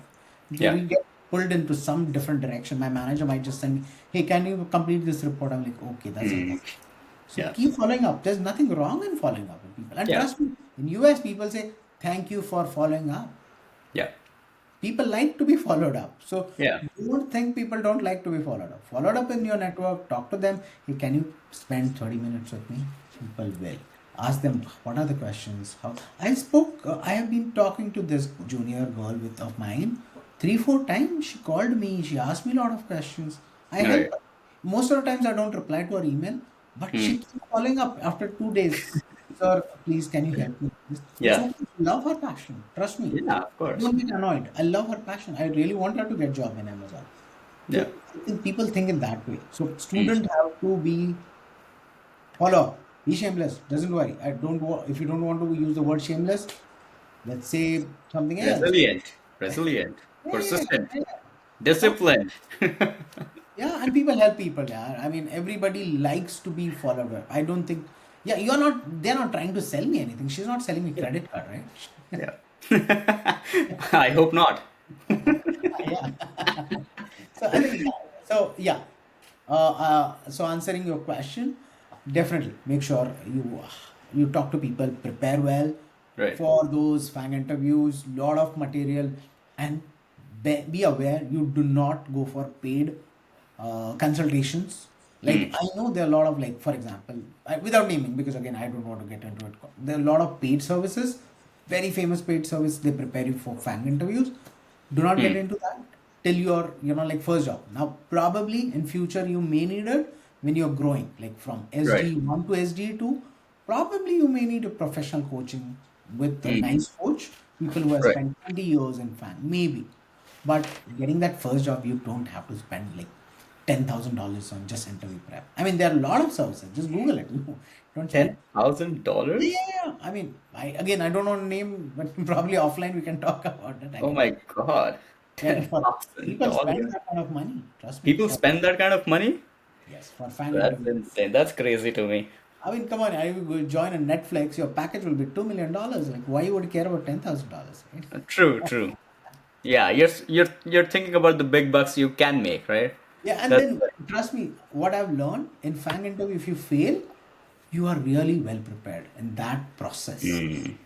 Yeah. We get pulled into some different direction. My manager might just send me, hey, can you complete this report? I'm like, okay, that's important. So Yeah. keep following up. There's nothing wrong in following up with people. And Yeah. trust me, in US, people say, thank you for following up. Yeah. People like to be followed up. So Yeah. don't think people don't like to be followed up. Followed up in your network, talk to them. Hey, can you spend 30 minutes with me? People will. Ask them what are the questions. How I have been talking to this junior girl with of mine 3 4 times. She called me, she asked me a lot of questions. I help Right. her. Most of the times I don't reply to her email, but she keeps following up after 2 days. Sir, please can you help me? It's Yeah. okay. Love her passion. Trust me. Yeah. Of course. Don't get annoyed. I love her passion. I really want her to get job in Amazon. Yeah. So I think people think in that way. So student have to be follow up. Be shameless. Doesn't worry. I don't want if you don't want to use the word shameless, let's say something else. Resilient. Resilient. Yeah, yeah, Persistent. yeah. Talk. Disciplined. Yeah, and people help people. Yeah, I mean everybody likes to be followed up. I don't think. Yeah, you're not. They're not trying to sell me anything. She's not selling me credit card, right? Yeah. I hope not. Yeah. So I think yeah. So yeah. So answering your question, definitely make sure you talk to people, prepare well Right. for those FANG interviews, lot of material, and be aware you do not go for paid consultations. Like I know there are a lot of like, for example, without naming because again I don't want to get into it. There are a lot of paid services, very famous paid service. They prepare you for FANG interviews. Do not get into that till your like first job. Now probably in future you may need it when you're growing, like from Right. SD1 to SD2. Probably you may need a professional coaching with a nice coach, people who have Right. spent 20 years in FANG, maybe. But getting that first job, you don't have to spend like $10,000 on just interview prep. I mean, there are a lot of services. Just Google it. You don't spend. Yeah, $10,000? yeah, yeah. I mean, I don't know the name, but probably offline we can talk about it. I Oh can. my God. Yeah, for people spend $10,000. that kind of money. Trust me. People For spend that kind of money? yes, for FANG That's interview. insane. That's crazy to me. I mean, come on. I will join a Netflix. Your package will be $2 million. Like, why you would care about $10,000? Right? True, true. Yeah, you're thinking about the big bucks you can make, right? Yeah, and That's then trust me, what I've learned in FANG interview, if you fail, you are really well prepared in that process. Mm.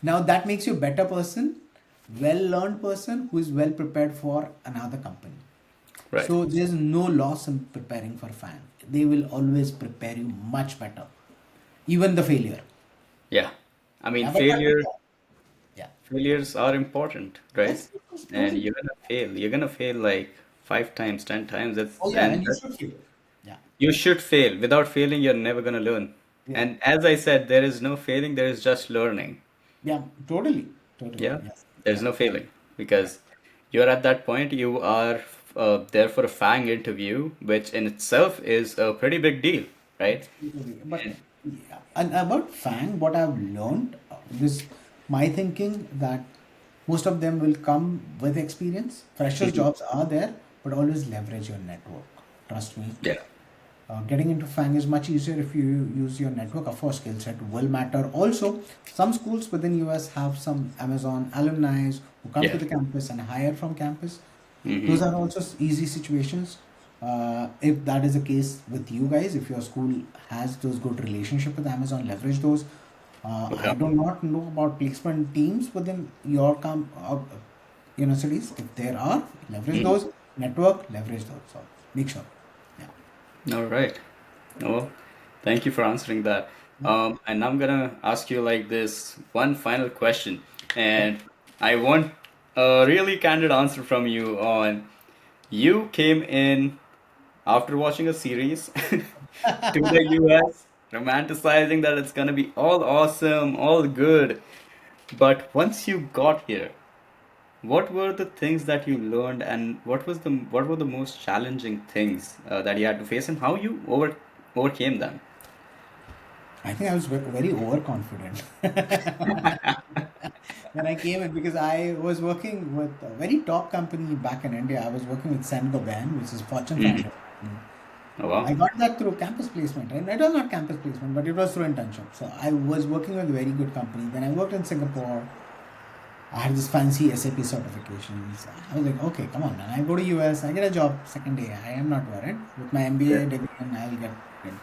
Now that makes you a better person, well learned person who is well prepared for another company. Right. So there's no loss in preparing for FAANG. They will always prepare you much better, even the failure. Yeah. I mean, Yeah, but yeah, failures are important, right? yes, yes, And totally. you're gonna fail. You're gonna fail like 5 times, 10 times. Oh yeah, And and you should fail. Yeah, you should fail. Without failing, you're never gonna learn. yeah, And as I said, there is no failing, there is just learning. yeah, totally, totally. Yeah, Yes, there's yeah, no failing yeah. because you're at that point, you are there for a FANG interview, which in itself is a pretty big deal, right? Absolutely. But And yeah, and about FANG, what I've learned, this my thinking that most of them will come with experience. Freshers Mhm. jobs are there, but always leverage your network. Trust me. Yeah, Getting into FANG is much easier if you use your network. Of course, skill set will matter. Also, some schools within US have some Amazon alumni who come to yeah. the campus and hire from campus. Those Hmm. are also easy situations. If that is the case with you guys, if your school has those good relationship with Amazon, leverage those. Okay. I do not know about placement teams within your universities. If there are, leverage Mhm. those. Network, leverage those. So make sure. Yeah. All right. Well, thank you for answering that. Yeah. And I'm gonna ask you like this one final question, Yeah. and I want a really candid answer from you on you came in after watching a series to the US, romanticizing that it's gonna be all awesome, all good. But once you got here, what were the things that you learned, and what were the most challenging things that you had to face, and how you overcame them? I think I was very overconfident when I came in because I was working with a very top company back in India. I was working with Saint-Gobain, which is Fortune Mhm. 500 company. Oh wow. I got that through campus placement, and it was not campus placement, but it was through internship. So I was working with a very good company. Then I worked in Singapore. I had this fancy SAP certifications. I was like, okay, come on, man. I go to US, I get a job second day. I am not worried. With my Yeah. MBA degree, and I'll get it.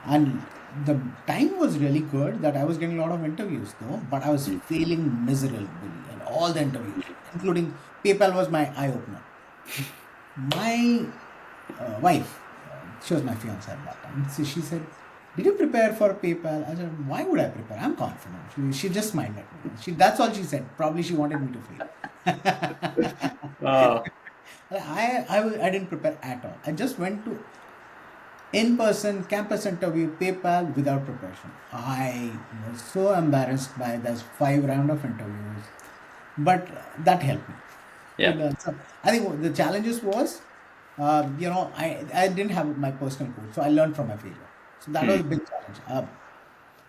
And the time was really good that I was getting a lot of interviews though, but I was Mm. failing miserably in all the interviews, including PayPal was my eye opener. My wife, she was my fiance at that time, so she said, "Did you prepare for PayPal?" I said, "Why would I prepare? I'm confident." She just smiled at me. That's all she said. Probably she wanted me to fail. Wow. I didn't prepare at all. I just went to in-person campus interview, PayPal without preparation. I was so embarrassed by those 5 round of interviews, but that helped me. Yeah. So I think the challenges was, I didn't have my personal coach, so I learned from my failure. So that was Hmm. a big challenge.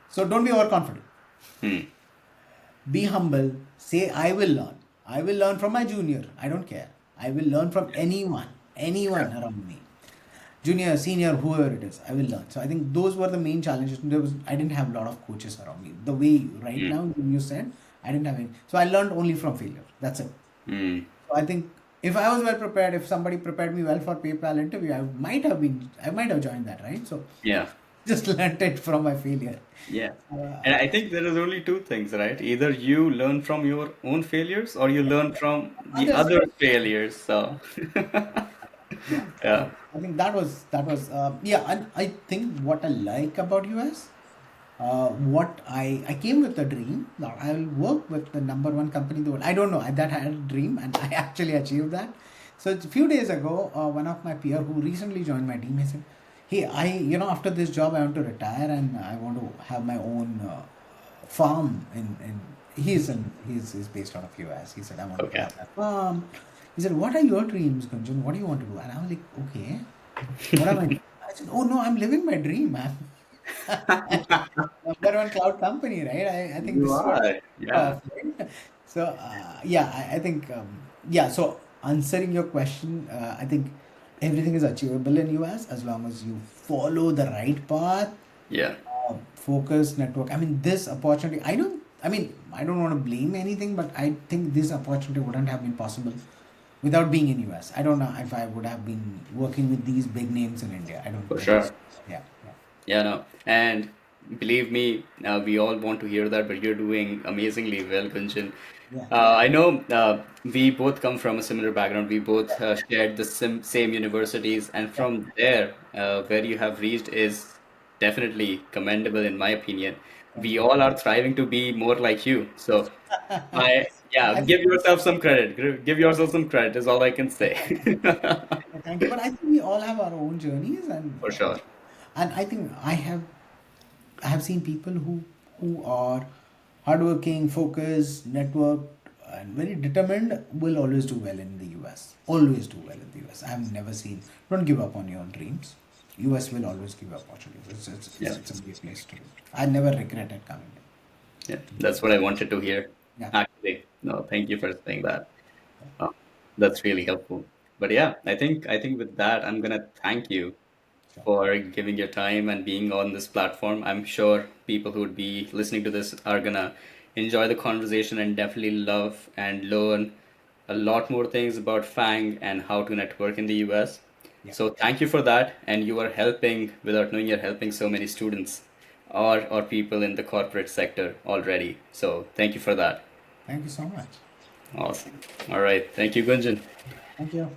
So don't be overconfident. Hmm. Be humble. Say I will learn. I will learn from my junior. I don't care. I will learn from anyone Yeah. around me, junior, senior, whoever it is, I will learn. So I think those were the main challenges. I didn't have a lot of coaches around me. The way right Hmm. now you said, I didn't have any. So I learned only from failure. That's it. Hmm. So I think if I was well prepared, if somebody prepared me well for PayPal interview, I might have joined that, right? So Yeah. just learned it from my failure. Yeah. And Uh, I think there is only two things, right? Either you learn from your own failures or you yeah, learn from the others, other failures. So, yeah. yeah. So I think that was yeah. And I think what I like about US. What I came with a dream that I'll work with the number one company in the world. I don't know that I had a dream and I actually achieved that. So a few days ago, one of my peer who recently joined my team, he said, "Hey, after this job, I want to retire and I want to have my own farm he's based out of US. He said, I want to Okay. have that farm." He said, "What are your dreams, Gunjan? What do you want to do?" And I was like, "Okay, what am I doing?" I said, "Oh no, I'm living my dream, man." Number one cloud company, right? I think You this is what are. I'm Yeah. offering. So yeah, I think yeah. So answering your question, I think everything is achievable in US as long as you follow the right path, Yeah. focus, network. I mean, this opportunity. I don't. I mean, I don't want to blame anything, but I think this opportunity wouldn't have been possible without being in US. I don't know if I would have been working with these big names in India. I don't For think so. sure. Yeah, yeah. Yeah, no. And believe me, we all want to hear that, but you're doing amazingly well, Gunjan. Yeah, I know we both come from a similar background. We both shared the same universities, and yeah, from there, where you have reached is definitely commendable, in my opinion. thank We you. all are striving to be more like you. So, yeah, I give think, yourself some credit. Give yourself some credit is all I can say. thank you, but I think we all have our own journeys, For sure. and I think I have seen people who are hardworking, focused, networked, and very determined will always do well in the US. Always do well in the US. I have never seen. Don't give up on your dreams. US will always give you opportunities. Yeah. It's a great place to be. I never regretted coming Yeah, that's what I wanted to hear. in. Yeah, Actually, no, thank you for saying that. Uh, that's really helpful. But yeah, I think with that, I'm gonna thank you sure. for giving your time and being on this platform. I'm sure people who would be listening to this are gonna enjoy the conversation and definitely love and learn a lot more things about FAANG and how to network in the US. Yeah. So thank you for that. And you are helping, without knowing, you're helping so many students or people in the corporate sector already. So thank you for that. Thank you so much. Awesome. All right. Thank you, Gunjan. Thank you.